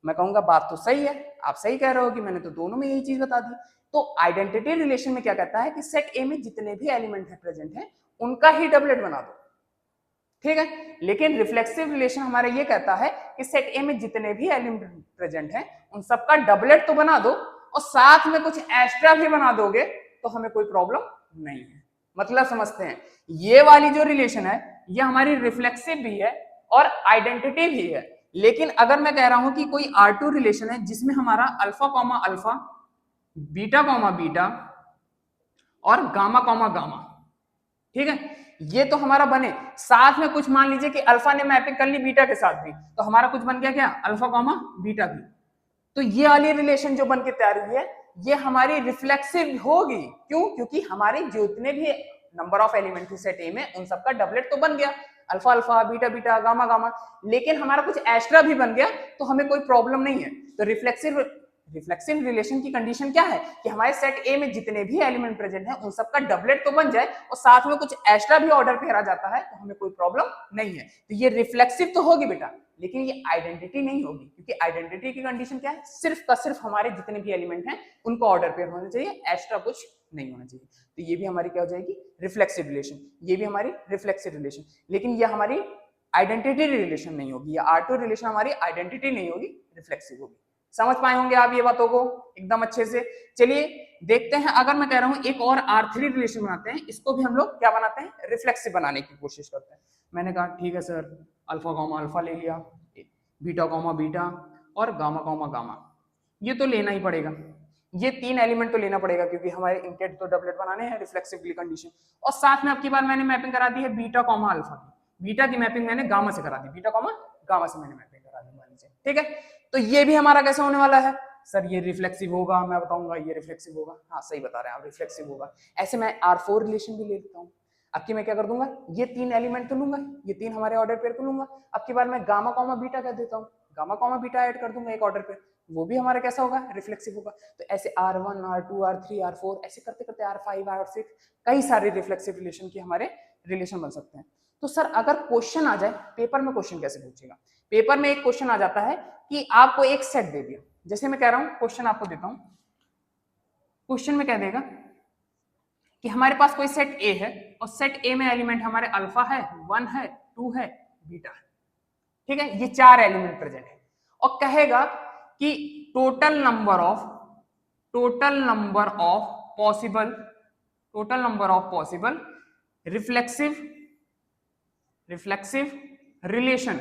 मैं कहूंगा बात तो सही है, आप सही कह रहे हो कि मैंने तो दोनों में यही चीज बता दी। तो आइडेंटिटी रिलेशन में क्या कहता है कि सेट ए में जितने भी एलिमेंट है प्रेजेंट है उनका ही डबलेट बना दो, ठीक है। लेकिन रिफ्लेक्सिव रिलेशन हमारा ये कहता है कि सेट ए में जितने भी एलिमेंट प्रेजेंट हैं उन सबका डबलेट तो बना दो और साथ में कुछ एक्स्ट्रा भी बना दोगे तो हमें कोई प्रॉब्लम नहीं है। मतलब समझते हैं, ये वाली जो रिलेशन है ये हमारी रिफ्लेक्सिव भी है और आइडेंटिटी भी है। लेकिन अगर मैं कह रहा हूं कि कोई R2 रिलेशन है जिसमें हमारा alpha comma alpha, beta comma beta और गामा कॉमा गामा, ठीक है, ये तो हमारा बने, साथ में कुछ मान लीजिए कि अल्फा ने मैपिंग कर ली बीटा के साथ भी, तो हमारा कुछ बन गया क्या, अल्फा कॉमा बीटा भी। तो ये वाली रिलेशन जो बन के तैयार हुई है ये हमारी रिफ्लेक्सिव होगी। क्यों? क्योंकि हमारे जितने भी नंबर ऑफ एलिमेंट थे सेट ए में उन सबका डबलेट तो बन गया, alpha alpha, beta beta, gamma gamma, लेकिन हमारा कुछ एक्स्ट्रा भी बन गया तो हमें कोई प्रॉब्लम नहीं है। तो रिफ्लेक्सिव रिलेशन की कंडीशन क्या है कि हमारे सेट ए में जितने भी एलिमेंट प्रेजेंट हैं उन सबका डबलेट तो बन जाए और साथ में कुछ एक्स्ट्रा भी ऑर्डर पे आ जाता है तो हमें कोई प्रॉब्लम नहीं है। तो ये रिफ्लेक्सिव तो होगी बेटा, लेकिन ये आइडेंटिटी नहीं होगी, क्योंकि आइडेंटिटी की कंडीशन क्या है, सिर्फ का सिर्फ हमारे जितने भी एलिमेंट हैं उनको ऑर्डर पेयर होना चाहिए, एक्स्ट्रा कुछ नहीं होना चाहिए। तो ये भी हमारी क्या हो जाएगी, रिफ्लेक्सिव रिलेशन। ये भी हमारी रिफ्लेक्सिव रिलेशन, लेकिन ये हमारी आइडेंटिटी रिलेशन नहीं होगी, या R2 रिलेशन हमारी आइडेंटिटी नहीं होगी, रिफ्लेक्सिव होगी। समझ पाए होंगे आप ये बातों को एकदम अच्छे से। चलिए देखते हैं, अगर मैं कह रहा हूं एक और R3 रिलेशन बनाते हैं, इसको भी हम लोग क्या बनाते हैं, रिफ्लेक्सिव बनाने की कोशिश करते हैं। मैंने कहा ठीक है सर, अल्फा कॉमा अल्फा ले लिया, बीटा कॉमा बीटा और गामा कॉमा गामा, ये तो लेना ही पड़ेगा, ये 3 एलिमेंट तो लेना पड़ेगा क्योंकि हमारे इनके तो डबलेट बनाने हैं रिफ्लेक्सिवली कंडीशन। और साथ में अब की बार मैंने मैपिंग करा दी है बीटा कॉमा अल्फा की, बीटा की मैपिंग मैंने गामा से करा दी, बीटा कॉमा गामा से मैंने मैपिंग करा दी, मान लीजिए, ठीक है। तो ये भी हमारा कैसा होने वाला है सर, ये रिफ्लेक्सिव होगा, मैं बताऊंगा ये रिफ्लेक्सिव होगा। हाँ सही बता रहे हैं आप, रिफ्लेक्सिव होगा। ऐसे मैं R4 रिलेशन भी ले लेता हूँ। अब की मैं क्या कर दूंगा, ये 3 एलिमेंट तो लूंगा, ये 3 हमारे ऑर्डर पेयर को लूंगा, अब की बार मैं गामा कॉमा बीटा कह देता हूँ, गामा कॉमा बीटा ऐड कर दूंगा एक ऑर्डर पे, वो भी हमारा कैसा होगा, रिफ्लेक्सिव होगा। तो ऐसे R1 R2 R3 R4 ऐसे करते करते R5 R6 कई सारे रिफ्लेक्सिव रिलेशन की हमारे रिलेशन बन सकते हैं। तो सर अगर क्वेश्चन आ जाए पेपर में, क्वेश्चन कैसे पूछेगा, पेपर में एक क्वेश्चन आ जाता है कि आपको एक सेट दे दिया, जैसे मैं कह रहा हूं क्वेश्चन आपको देता हूं, क्वेश्चन में कह देगा कि हमारे पास कोई सेट ए है और सेट ए में एलिमेंट हमारे अल्फा है, 1 है, 2 है, बीटा है, ठीक है, ये 4 एलिमेंट प्रेजेंट है, और कहेगा कि total number of possible reflexive relation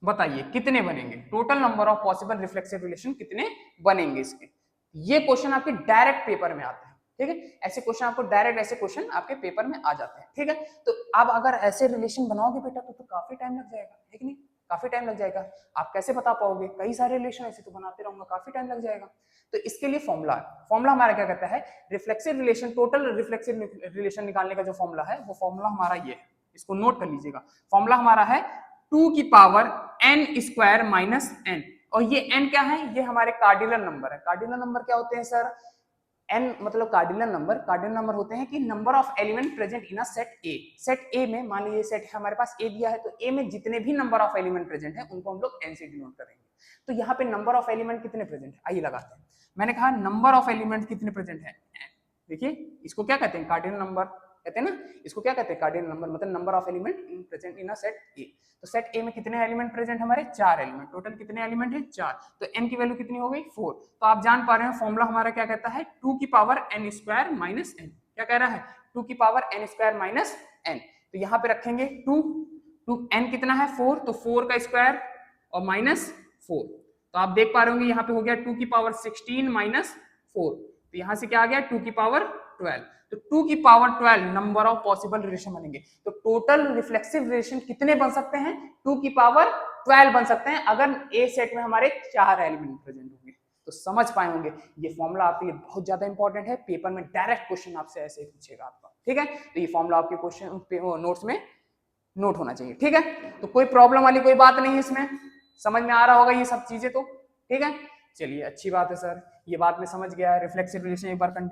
बताइए कितने बनेंगे, total number of possible reflexive relation कितने बनेंगे इसके। ये क्वेश्चन आपके डायरेक्ट पेपर में आते हैं, ठीक है, ऐसे क्वेश्चन आपको डायरेक्ट ऐसे क्वेश्चन आपके पेपर में आ जाते हैं, ठीक है। तो आप अगर ऐसे रिलेशन बनाओगे बेटा तो काफी टाइम लग जाएगा, है कि नहीं, काफी टाइम लग जाएगा। आप कैसे बता पाओगे, कई सारे रिलेशन ऐसे तो बनाते रहूंगा, काफी टाइम लग जाएगा। तो इसके लिए फॉर्मूला हमारा क्या कहता है, reflexive relation, total reflexive relation निकालने का जो फॉर्मूला है वो फॉर्मूला हमारा ये है, इसको नोट कर लीजिएगा। फॉर्मूला हमारा है 2 की power n square minus n, और ये n क्या है, ये हमारे कार्डिनल नंबर है। कार्डिनल नंबर क्या होते हैं सर, n मतलब कार्डिनल नंबर होते हैं कि number of element present in a set A. Set A में मान लीजिए सेट है हमारे पास ए दिया है, तो ए में जितने भी नंबर ऑफ एलिमेंट प्रेजेंट है उनको हम लोग n से डिनोट करेंगे। तो यहाँ पे नंबर ऑफ एलिमेंट कितने प्रेजेंट है, आइए लगाते हैं। मैंने कहा नंबर ऑफ एलिमेंट कितने प्रेजेंट है, देखिए इसको क्या कहते हैं, कार्डिनल नंबर कहते हैं ना, इसको क्या कहते हैं, कार्डिनल नंबर, मतलब number of element present in a set ए। तो सेट ए में कितने एलिमेंट प्रेजेंट हमारे, 4 एलिमेंट, टोटल कितने एलिमेंट है, 4। तो n की वैल्यू कितनी हो गई, 4। तो आप जान पा रहे हैं फॉर्मूला हमारा क्या कहता है, 2 की power n square minus n, क्या कह रहा है, 2 की power n square minus n। तो यहाँ पे रखेंगे 2 n कितना है 4, तो 4 का स्क्वायर और माइनस 4, तो आप देख पा रहे होंगे यहाँ पे हो गया 2 की पावर 16 माइनस 4, तो यहाँ से क्या आ गया 2 की पावर 12। तो 2 की power 12 number of possible relation बनेंगे। तो टोटल रिफ्लेक्सिव रिलेशन कितने बन सकते हैं, 2 की पावर 12 बन सकते हैं अगर ए सेट में हमारे 4 एलिमेंट प्रेजेंट होंगे। तो समझ पाए होंगे ये फॉर्मूला आपके लिए बहुत ज्यादा इंपॉर्टेंट है, पेपर में डायरेक्ट क्वेश्चन आपसे ऐसे ही पूछेगा आपका, ठीक है। तो ये फॉर्मूला आपके क्वेश्चन नोट्स में नोट होना चाहिए, ठीक है। तो कोई प्रॉब्लम वाली कोई बात नहीं है इसमें, समझ में आ रहा होगा ये सब चीजें, तो ठीक है। चलिए अच्छी बात है सर, ये बात में समझ गया है। रिफ्लेक्सिव रिलेशन एक बार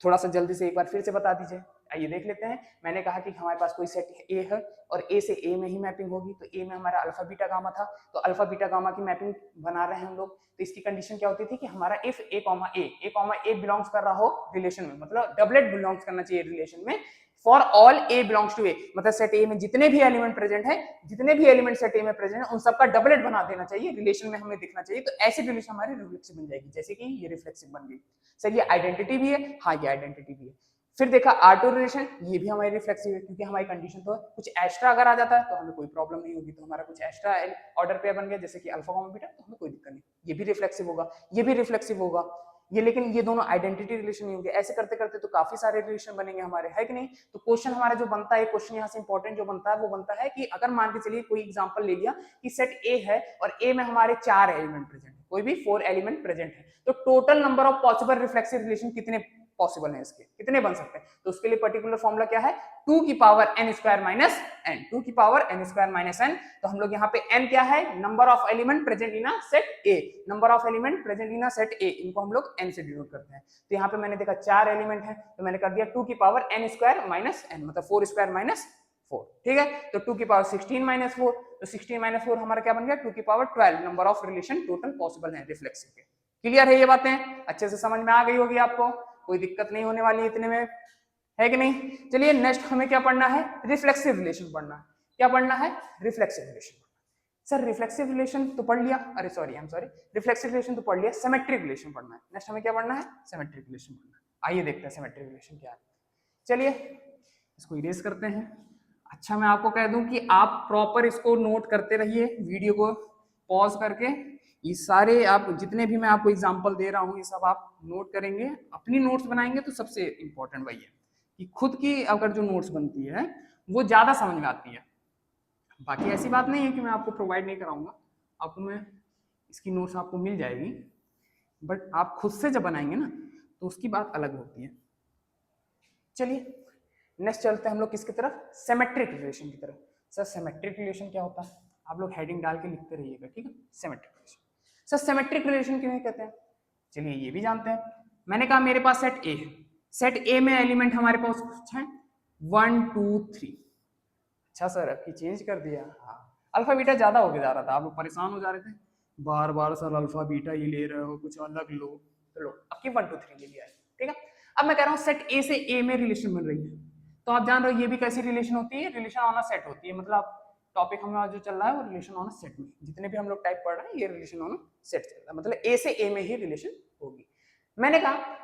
थोड़ा सा जल्दी से एक बार फिर से बता दीजिए, आइए देख लेते हैं। मैंने कहा कि हमारे पास कोई सेट ए है और ए से ए में ही मैपिंग होगी, तो ए में हमारा अल्फा बीटा गामा था, तो अल्फा बीटा गामा की मैपिंग बना रहे हैं हम लोग। तो इसकी कंडीशन क्या होती थी कि हमारा if A comma A belongs कर रहा हो रिलेशन में, मतलब डबलेट बिलोंग्स करना चाहिए रिलेशन में, for all A belongs to A, मतलब सेट ए में जितने भी एलिमेंट प्रेजेंट है, जितने भी एलिमेंट सेट ए में प्रेजेंट है, उन सबका डबलेट बना देना चाहिए, रिलेशन में हमें दिखना चाहिए। तो ऐसी रिलेशन हमारी रिफ्लेक्सिव बन जाएगी, जैसे कि ये रिफ्लेक्सिव बन गई। सर ये आइडेंटिटी भी है, हाँ ये आइडेंटिटी भी है। फिर देखा R2 रिलेशन, ये भी हमारी रिफ्लेक्सिव है, क्योंकि हमारी कंडीशन तो कुछ एक्स्ट्रा अगर आ जाता है तो हमें कोई प्रॉब्लम नहीं होगी। तो हमारा कुछ एक्स्ट्रा ऑर्डर पेयर बन गया, जैसे कि अल्फा कॉमा बीटा, तो हमें कोई दिक्कत नहीं, ये भी रिफ्लेक्सिव होगा, ये भी रिफ्लेक्सिव होगा ये, लेकिन ये दोनों आइडेंटिटी रिलेशन नहीं होंगे। ऐसे करते करते तो काफी सारे रिलेशन बनेंगे हमारे, है कि नहीं। तो क्वेश्चन हमारा जो बनता है, क्वेश्चन यहाँ से इंपॉर्टेंट जो बनता है वो बनता है कि अगर मान के चलिए कोई एग्जांपल ले लिया कि सेट ए है और ए में हमारे 4 एलिमेंट प्रेजेंट है, कोई भी 4 एलिमेंट प्रेजेंट है, तो total number of possible reflexive relation कितने पॉसिबल है, इसके कितने बन सकते हैं। तो उसके लिए पर्टिकुलर फॉर्मूला क्या है, 2 की power n square minus n, 2 की power n square minus n। तो हम लोग यहाँ पे n क्या है, number of element present in a set A, number of element present in a set ए, इनको हम लोग n से डिनोट करते हैं। तो यहाँ पे मैंने देखा 4 एलिमेंट है, तो मैंने कर दिया 2 की power n square minus n, मतलब 4 स्क्वायर माइनस 4, ठीक है। तो 2 की पावर 16 माइनस 4, तो 16 माइनस 4 हमारा क्या बन गया, 2 की power 12 number of relation total possible है रिफ्लेक्सिव के। क्लियर है ये बातें, अच्छे से समझ में आ गई होगी आपको, कोई दिक्कत नहीं होने वाली इतने में, है कि नहीं। चलिए नेक्स्ट हमें क्या पढ़ना है, रिफ्लेक्सिव रिलेशन पढ़ना है। क्या पढ़ना है, reflexive relation. Sir reflexive relation तो पढ़ लिया, अरे sorry I am sorry, reflexive relation तो पढ़ लिया, सिमेट्रिक रिलेशन पढ़ना है। नेक्स्ट हमें क्या पढ़ना है, सिमेट्रिक रिलेशन पढ़ना है। आइए देखते हैं सिमेट्रिक रिलेशन क्या है। चलिए इसको इरेज करते हैं। अच्छा मैं आपको कह दूं कि आप प्रॉपर इसको नोट करते रहिए, वीडियो को पॉज करके, ये सारे आप जितने भी मैं आपको एग्जांपल दे रहा हूँ ये सब आप नोट करेंगे, अपनी नोट्स बनाएंगे तो सबसे इंपॉर्टेंट वही है कि खुद की अगर जो नोट्स बनती है वो ज्यादा समझ में आती है। बाकी ऐसी बात नहीं है कि मैं आपको प्रोवाइड नहीं कराऊंगा, आपको मैं इसकी नोट्स आपको मिल जाएगी, बट आप खुद से जब बनाएंगे ना तो उसकी बात अलग होती है। चलिए नेक्स्ट चलते हैं हम लोग किसकी तरफ, सिमेट्रिक रिलेशन की तरफ। सर सिमेट्रिक रिलेशन क्या होता है, आप लोग हेडिंग डाल के लिखते रहिएगा, ठीक है। Symmetric relation, sir symmetric relation क्यों कहते हैं, चलिए ये भी जानते हैं। मैंने कहा मेरे पास सेट ए है, सेट ए में एलिमेंट हमारे पास कुछ है 1 2 3। अच्छा सर अभी चेंज कर दिया, हाँ अल्फा बीटा ज्यादा हो गया जा रहा था, आप लोग परेशान हो जा रहे थे बार बार, सर अल्फा बीटा ये ले रहे हो कुछ अलग लो, चलो अब की 1 2 3 ले लिया है, ठीक है। अब मैं कह रहा हूँ सेट ए से ए में रिलेशन बन रही है, तो आप जान रहे हो ये भी कैसी रिलेशन होती है, रिलेशन ऑन अ सेट होती है, मतलब टॉपिक हमें जो चल रहा है वो रिलेशन ऑन अ सेट में, जितने भी हम लोग टाइप पढ़ रहे हैं ये रिलेशन ऑन अ सेट चल रहा है, मतलब ए से ए में ही रिलेशन होगी। मैंने कहा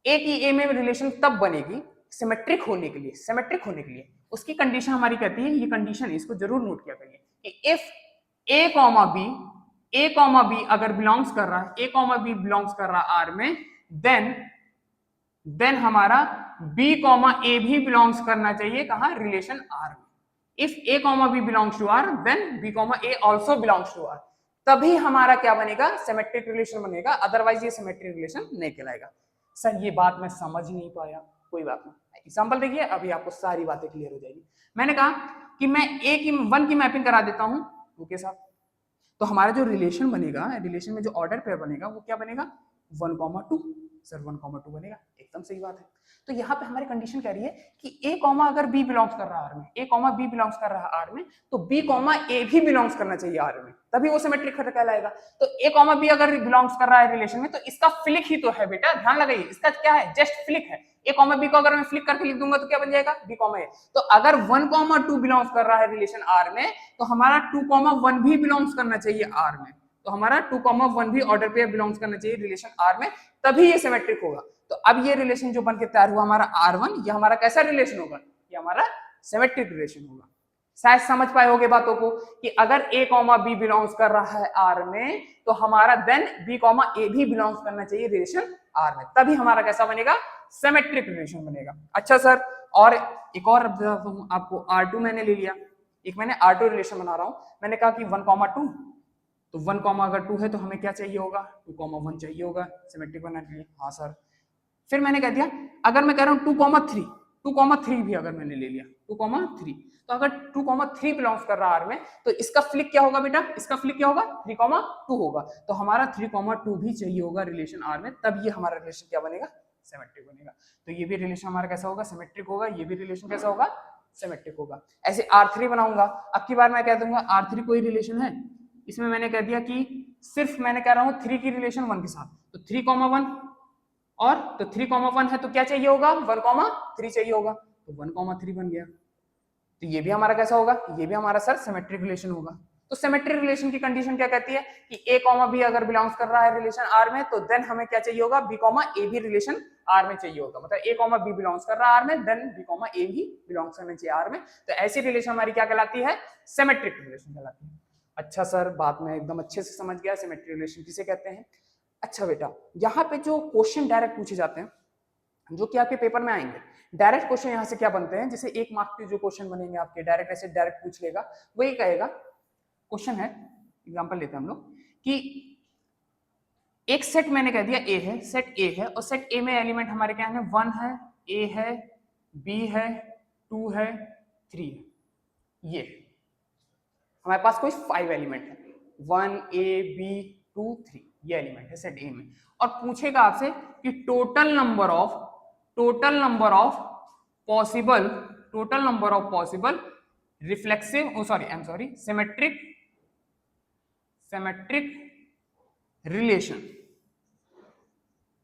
ए की ए में रिलेशन तब बनेगी सिमेट्रिक होने के लिए, सिमेट्रिक होने के लिए उसकी कंडीशन हमारी कहती है, ये कंडीशन है इसको जरूर नोट किया करिए कि इफ ए कॉमा बी अगर बिलोंग्स कर रहा है, ए कॉमा बी बिलोंग्स कर रहा है आर में, देन हमारा बी कॉमा ए भी बिलोंग्स करना चाहिए कहां, रिलेशन आर में। If A comma B belongs to R then B comma A also belongs to R, तभी हमारा क्या बनेगा, सिमेट्रिक रिलेशन बनेगा, अदरवाइज ये सिमेट्रिक रिलेशन नहीं कहलाएगा। सर ये बात मैं समझ नहीं पाया, कोई बात नहीं, एग्जांपल देखिए अभी आपको सारी बातें क्लियर हो जाएगी। मैंने कहा कि मैं ए की 1 की मैपिंग करा देता हूं 2 के साथ, तो हमारा जो रिलेशन बनेगा, रिलेशन में जो ऑर्डर पेयर बनेगा वो क्या बनेगा 1,2, सर 1,2 बनेगा, एकदम सही बात है। तो यहाँ पे हमारी कंडीशन कह रही है कि ए कॉमा अगर बी बिलोंग्स कर रहा है आर में, ए कॉमा बी बिलोंग्स कर रहा है आर में, तो बी कॉमा ए भी बिलोंग्स करना चाहिए आर में, तभी वो सिमेट्रिक कहलाएगा। तो ए कॉमा बी अगर बिलोंग्स कर रहा है रिलेशन में, तो इसका फ्लिक ही तो है बेटा, ध्यान लगाइए, इसका क्या है, जस्ट फ्लिक है। ए कॉमा बी को अगर मैं फ्लिक करके लिख दूंगा तो क्या बन जाएगा, बी कॉमा ए। तो अगर 1,2 बिलोंग्स कर रहा है रिलेशन आर में, तो हमारा 2,1 भी बिलोंग्स करना चाहिए आर में, तो हमारा 2,1 भी ऑर्डर पेयर बिलोंग्स करना चाहिए रिलेशन आर में, तभी ये सिमेट्रिक होगा। तो अब ये रिलेशन जो बन के तैयार हुआ हमारा R1, ये हमारा कैसा रिलेशन होगा, ये हमारा सिमेट्रिक रिलेशन होगा। शायद समझ पाए होगे बातों को कि अगर A कॉमा B बिलोंग्स कर रहा है R में, तो हमारा देन B कॉमा A भी बिलोंग्स करना चाहिए रिलेशन R में, तभी हमारा कैसा बनेगा, सिमेट्रिक रिलेशन बनेगा। अच्छा सर और एक और आपको R2 मैंने ले लिया, एक मैंने R2 रिलेशन बना रहा हूं, मैंने कहा कि 1,2, तो 1 कॉमा अगर 2 है तो हमें क्या चाहिए होगा, 2,1 चाहिए होगा सिमेट्रिक बनाने के लिए, हाँ सर। फिर मैंने कह दिया अगर मैं कह रहा हूं 2,3 भी अगर मैंने ले लिया 2,3, तो अगर 2,3 बिलोंग्स कर रहा है आर में, तो इसका फ्लिक क्या होगा बेटा, इसका फ्लिक क्या होगा 3,2 होगा, तो हमारा 3,2 भी चाहिए होगा रिलेशन आर में, तब ये हमारा रिलेशन क्या बनेगा, सिमेट्रिक बनेगा। तो ये भी रिलेशन हमारा कैसा होगा, सिमेट्रिक होगा, ये भी रिलेशन कैसा होगा, सिमेट्रिक होगा। ऐसे R3 बनाऊंगा, अब की बार मैं कह दूंगा R3 कोई रिलेशन है, इसमें मैंने कह दिया कि सिर्फ मैंने कह रहा हूं 3 की रिलेशन 1 के साथ, तो 3,1 और तो 3,1 है तो क्या चाहिए होगा, 1,3 चाहिए होगा, तो 1,3 बन गया। तो ये भी हमारा कैसा होगा, ये भी हमारा सर सिमेट्रिक रिलेशन होगा। तो सिमेट्रिक रिलेशन की कंडीशन क्या कहती है कि ए कॉमा बी अगर बिलोंग्स कर रहा है रिलेशन आर में, तो देन हमें क्या चाहिए होगा, बी कॉमा ए भी रिलेशन आर में चाहिए होगा। मतलब ए कॉमा बी बिलोंग्स कर रहा है आर में, देन बी कॉमा ए भी बिलोंग्स करना चाहिए आर में। तो ऐसी रिलेशन हमारी क्या कहलाती है, सिमेट्रिक रिलेशन कहलाती है। अच्छा सर, बात में एकदम अच्छे से समझ गया, सिमेट्रिक रिलेशन किसे कहते हैं। अच्छा बेटा, यहाँ पे जो क्वेश्चन डायरेक्ट पूछे जाते हैं, जो कि आपके पेपर में आएंगे, डायरेक्ट क्वेश्चन यहाँ से क्या बनते हैं, जैसे 1 मार्क के जो क्वेश्चन बनेंगे आपके, डायरेक्ट ऐसे डायरेक्ट पूछ लेगा, वही कहेगा। क्वेश्चन है, एग्जांपल लेते हैं हम लोग कि एक सेट मैंने कह दिया ए है, सेट ए है, और सेट ए में एलिमेंट हमारे क्या है, 1 है, ए है, बी है, 2 है, 3 है। ये हमारे पास कोई 5 एलिमेंट है, 1 ए बी 2 3, ये एलिमेंट है सेट ए में। और पूछेगा आपसे कि total number of possible reflexive symmetric relation,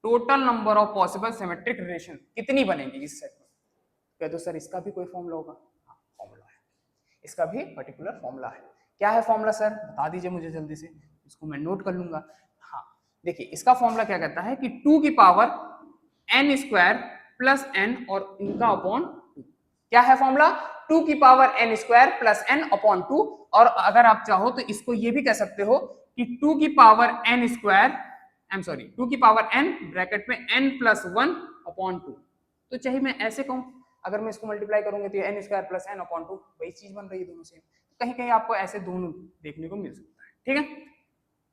total number of possible symmetric relation कितनी बनेगी इस सेट में। कह दो सर इसका भी कोई फॉर्मूला होगा, हाँ फॉर्मूला है, इसका भी पर्टिकुलर फॉर्मूला है। क्या है फॉर्मूला सर, बता दीजिए मुझे जल्दी से, इसको मैं नोट कर लूंगा। हाँ देखिए, इसका फॉर्मूला क्या कहता है कि 2 की power n square plus n और इनका अपॉन 2। क्या है फॉर्मूला, 2 की power n square plus n upon 2। और अगर आप चाहो तो इसको ये भी कह सकते हो कि 2 की पावर n स्क्वायर 2 की पावर n ब्रैकेट में n प्लस 1 अपॉन 2। तो चाहे मैं ऐसे कहूं, अगर मैं इसको मल्टीप्लाई करूंगा तो ये n square plus n upon 2 वही चीज बन रही है दोनों से। कहीं कहीं आपको ऐसे दोनों देखने को मिल सकता है। ठीक है,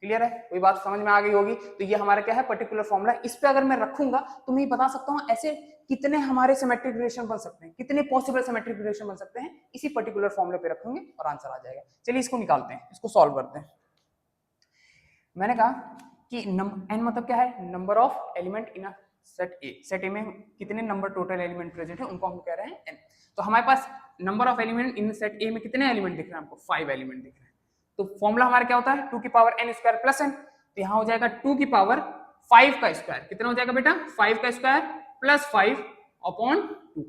क्लियर है, कोई बात समझ में आ गई होगी। तो ये हमारा क्या है, पर्टिकुलर फॉर्मूला। इस पे अगर मैं रखूंगा तो मैं बता सकता हूँ ऐसे कितने हमारे सिमेट्रिक रिलेशन बन सकते हैं, कितने पॉसिबल सिमेट्रिक रिलेशन बन सकते हैं, इसी पर्टिकुलर फॉर्मूले पे रखेंगे और आंसर आ जाएगा। चलिए इसको निकालते हैं, इसको सॉल्व करते हैं। मैंने कहा कि n मतलब क्या है, number of element in set A. Set A में कितने नंबर टोटल एलिमेंट प्रेजेंट है उनको हम कह रहे हैं n। तो हमारे पास number of element in set A में कितने एलिमेंट दिख रहे हैं आपको, 5 एलिमेंट दिख रहे हैं। तो फॉर्मूला हमारा क्या होता है, 2 की power n square plus n। तो यहाँ हो जाएगा 2 की पावर 5 का स्क्वायर, कितना हो जाएगा बेटा, 5 का स्क्वायर प्लस 5 अपॉन 2।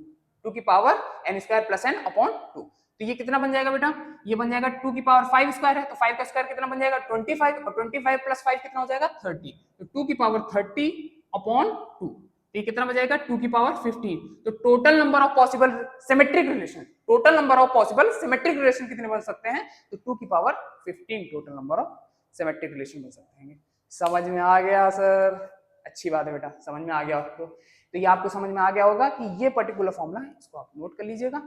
2 की power n square plus n upon 2। तो ये कितना बन जाएगा बेटा, ये बन जाएगा 2 की पावर 5 स्क्वायर है, तो 5 का स्क्वायर कितना बन जाएगा 25, और 25 प्लस 5 कितना हो जाएगा 30। तो 2 की पावर 30 अपॉन 2, तो ये कितना बन जाएगा 2 की पावर 15। तो total number of possible symmetric relation, total number of possible symmetric relation कितने बन सकते हैं, तो 2 की power 15 total number of symmetric relation बन सकते हैं। समझ में आ गया सर, अच्छी बात है बेटा, समझ में आ गया आपको। तो ये आपको समझ में आ गया होगा कि ये पर्टिकुलर फॉर्मूला है, इसको आप नोट कर लीजिएगा।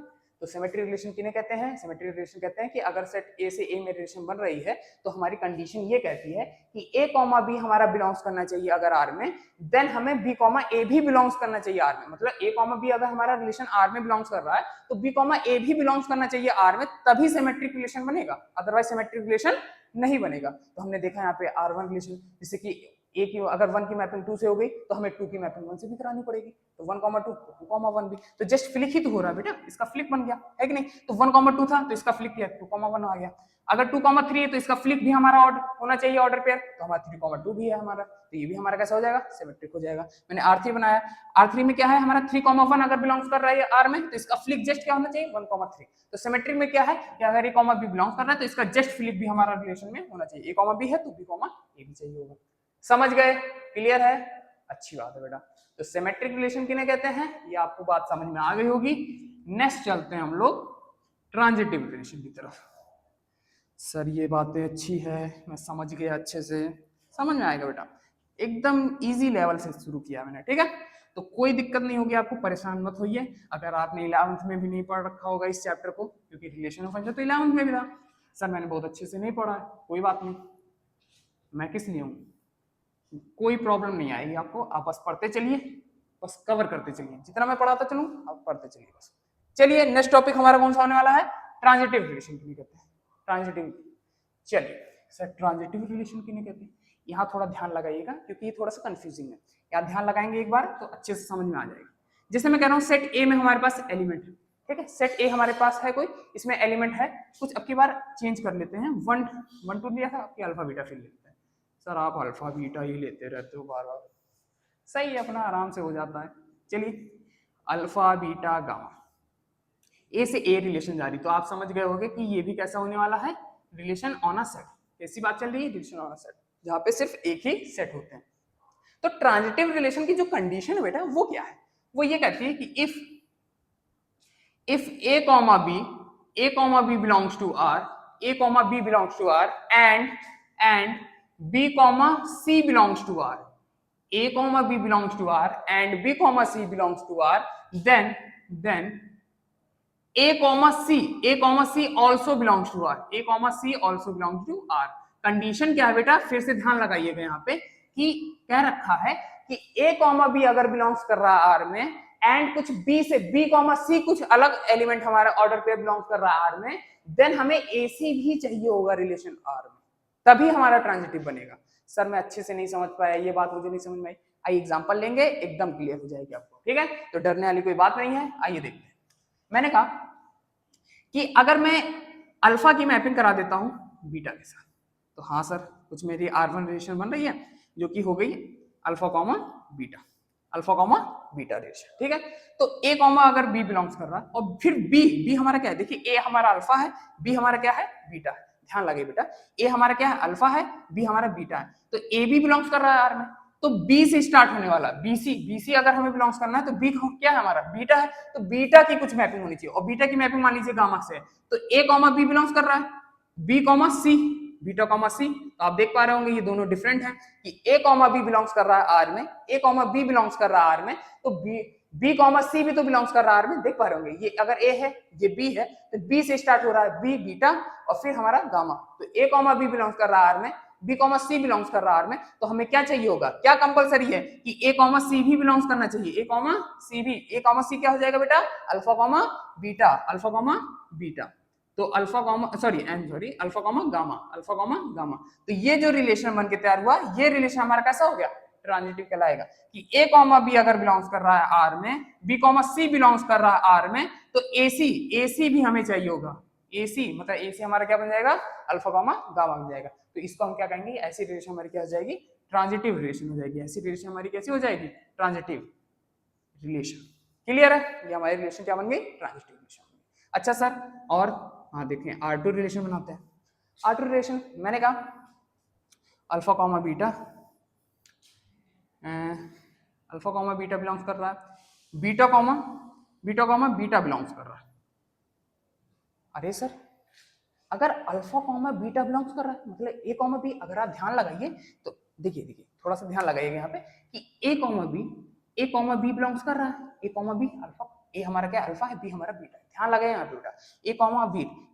तो सिमेट्रिक रिलेशन किन्हें कहते हैं, सिमेट्रिक रिलेशन कहते हैं कि अगर सेट ए से ए में रिलेशन बन रही है तो हमारी कंडीशन ये कहती है कि ए कॉमा बी हमारा बिलोंग्स करना चाहिए अगर आर में, देन हमें बी कॉमा ए भी बिलोंग्स करना चाहिए आर में। मतलब ए कॉमा बी अगर हमारा रिलेशन आर में बिलोंग्स कर रहा है तो बी कॉमा ए भी बिलोंग्स करना चाहिए आर में, तभी सिमेट्रिक रिलेशन बनेगा, अदरवाइज सिमेट्रिक रिलेशन नहीं बनेगा। तो हमने देखा यहाँ पे R1 रिलेशन, जैसे कि ए की अगर 1 की मैपिंग 2 से हो गई तो हमें 2 की मैपिंग 1 से भी करानी पड़ेगी। तो 1,2 2,1 भी, तो जस्ट फ्लिक ही तो हो रहा है बेटा, इसका फ्लिक बन गया है कि नहीं। तो 1,2 था तो इसका फ्लिक किया 2,1 आ गया। अगर 2,3 है तो इसका फ्लिक भी हमारा ऑर्डर होना चाहिए, ऑर्डर पेयर, तो हमारा 3,2 भी है हमारा, तो ये भी हमारा कैसा हो जाएगा, सिमेट्रिक हो जाएगा। मैंने R3 बनाया, R3 में क्या है हमारा 3,1 अगर बिलोंग्स कर रहा है R में, तो इसका फ्लिक जस्ट क्या होना चाहिए 1,3। तो सिमेट्रिक में क्या है कि अगर ए कॉमा बी बिलोंग कर रहा है तो इसका जस्ट फ्लिप भी हमारा रिलेशन में होना चाहिए, ए कॉमा बी है तो बी कॉमा ए भी चाहिए होगा। समझ गए, क्लियर है, अच्छी बात है बेटा। तो सिमेट्रिक रिलेशन किन्हें कहते हैं, ये आपको बात समझ में आ गई होगी। नेक्स्ट चलते हैं हम लोग ट्रांजिटिव रिलेशन की तरफ। सर ये बातें अच्छी है, मैं समझ गया, अच्छे से समझ में आएगा बेटा, एकदम इजी लेवल से शुरू किया मैंने, ठीक है। तो कोई दिक्कत नहीं होगी आपको, परेशान मत होइए। अगर आपने 11th में भी नहीं पढ़ रखा होगा इस चैप्टर को, क्योंकि रिलेशन ऑफ फंक्शन तो 11th में भी था, सर मैंने बहुत अच्छे से नहीं पढ़ा है, कोई बात नहीं, मैं किस लिए हूँ, कोई प्रॉब्लम नहीं आएगी आपको, आप बस पढ़ते चलिए, बस कवर करते चलिए, जितना मैं पढ़ाता चलूँ आप पढ़ते चलिए बस। चलिए नेक्स्ट टॉपिक हमारा कौन सा होने वाला है, ट्रांजिटिव रिलेशन किन्हें कहते हैं, ट्रांजिटिव। चलिए सर ट्रांजिटिव रिलेशन किन्हें कहते हैं, यहाँ थोड़ा ध्यान लगाइएगा क्योंकि ये थोड़ा सा कंफ्यूजिंग है, यहाँ ध्यान लगाएंगे एक बार तो अच्छे से समझ में आ जाएगा। जैसे मैं कह रहा हूँ सेट ए में हमारे पास एलिमेंट है, ठीक है, सेट ए हमारे पास है कोई, इसमें एलिमेंट है कुछ, अब की बार चेंज कर लेते हैं, 1 2 लिया था, आपकी अल्फा बीटा फिर लेते हैं। सर आप अल्फा बीटा ही लेते रहते हो बार बार, सही है, अपना आराम से हो जाता है। चलिए अल्फा बीटा गामा, ए से ए रिलेशन जारी, तो आप समझ गए होंगे कि ये भी कैसा होने वाला है, रिलेशन ऑन अ सेट। कैसी बात चल रही है, रिलेशन ऑन अ सेट, जहां पे सिर्फ एक ही सेट होते हैं। तो ट्रांजिटिव रिलेशन की जो कंडीशन है बेटा वो क्या है, वो ये कहती है कि if a comma b belongs to r, a comma b belongs to r and b comma c belongs to r, a comma b belongs to r and b comma c belongs to r, then a comma c also belongs to r, a comma c also belongs to r। Condition क्या है बेटा, फिर से ध्यान लगाइएगा यहाँ पे कि कह रखा है कि a comma b अगर बिलोंग्स कर रहा है r में एंड कुछ b से b कॉमा c कुछ अलग एलिमेंट हमारा ऑर्डर पे बिलोंग कर रहा है r में, देन हमें ac भी चाहिए होगा रिलेशन r में, तभी हमारा ट्रांजिटिव बनेगा। सर मैं अच्छे से नहीं समझ पाया, ये बात मुझे नहीं समझ में आई, आइए एग्जांपल लेंगे, एकदम क्लियर हो जाएगी आपको, ठीक है, तो डरने वाली कोई बात नहीं है। आइए देखते हैं, मैंने कहा कि अगर मैं अल्फा की मैपिंग करा देता हूं बीटा के साथ, तो हाँ सर कुछ मेरी R1 रिलेशन बन रही है जो कि हो गई alpha comma beta, alpha comma beta relation, ठीक है। तो ए कॉमा अगर बी बिलोंग्स कर रहा है और फिर बी हमारा क्या है, देखिए ए हमारा अल्फा है, बी हमारा क्या है, बीटा है, ध्यान लगे बेटा, ए हमारा क्या है, अल्फा है, बी हमारा बीटा है, तो ए बी बिलोंग्स कर रहा है आर में, तो बी से स्टार्ट होने वाला बीसी अगर हमें बिलोंग्स करना है तो बी क्या है हमारा, बीटा है, तो बीटा की कुछ मैपिंग होनी चाहिए, और बीटा की मैपिंग मान लीजिए गामा से है, तो ए कॉमा बी बिलोंग्स कर रहा है, बी कॉमा सी, बीटा कॉमा सी, तो आप देख पा रहे होंगे ये दोनों डिफरेंट हैं कि ए कॉमा बी बिलोंग्स कर रहा है आर में, ए कॉमा बी बिलोंग्स कर रहा है आर में, तो बी कॉमा सी भी तो बिलोंग्स कर रहा है आर में, देख पा रहे होंगे ये अगर ए है ये बी है, तो बी से स्टार्ट हो रहा है बी बीटा और फिर हमारा गामा, तो ए कॉमा बी बिलोंग्स कर रहा है आर में, बी कॉमा सी बिलोंग्स कर रहा है आर में, तो हमें क्या चाहिए होगा, क्या कंपलसरी है कि ए कॉमा सी भी बिलोंग्स करना चाहिए, ए कॉमा सी भी, ए कॉमा सी क्या हो जाएगा बेटा, alpha comma beta, alpha comma beta, तो alpha comma alpha comma gamma, तो ये जो रिलेशन बन के तैयार हुआ, ये रिलेशन हमारा कैसा हो गया, ट्रांजिटिव कहलाएगा कि ए कॉमा बी अगर बिलोंग्स कर रहा है आर में, बी कॉमा सी बिलोंग्स कर रहा है आर में, तो एसी भी हमें चाहिए होगा, एसी मतलब एसी हमारा क्या बन जाएगा, अल्फा कॉमा गामा बन जाएगा, तो इसको हम क्या कहेंगे, ऐसी रिलेशन हमारी क्या हो जाएगी, ट्रांजिटिव रिलेशन हो जाएगी, ऐसी रिलेशन हमारी कैसी हो जाएगी, ट्रांजिटिव रिलेशन। क्लियर है, ये हमारी रिलेशन क्या बन गई, ट्रांजिटिव रिलेशन। अच्छा सर और हाँ देखें R2 रिलेशन बनाते हैं, R2 रिलेशन मैंने कहा alpha comma beta, alpha comma beta belongs कर रहा है, बीटा कॉमा बीटा बिलोंग्स कर रहा है। अरे सर अगर अल्फा कॉमा बीटा बिलोंग्स कर रहा है मतलब ए कॉमा बी, अगर आप ध्यान लगाइए तो देखिए थोड़ा सा ध्यान लगाइएगा यहाँ पे कि ए कॉमा बी बिलोंग्स कर रहा है, ए कॉमा बी अल्फा, ए हमारा क्या अल्फा है, बी हमारा बीटा है, ध्यान लगाइए यहाँ पे बेटा, ए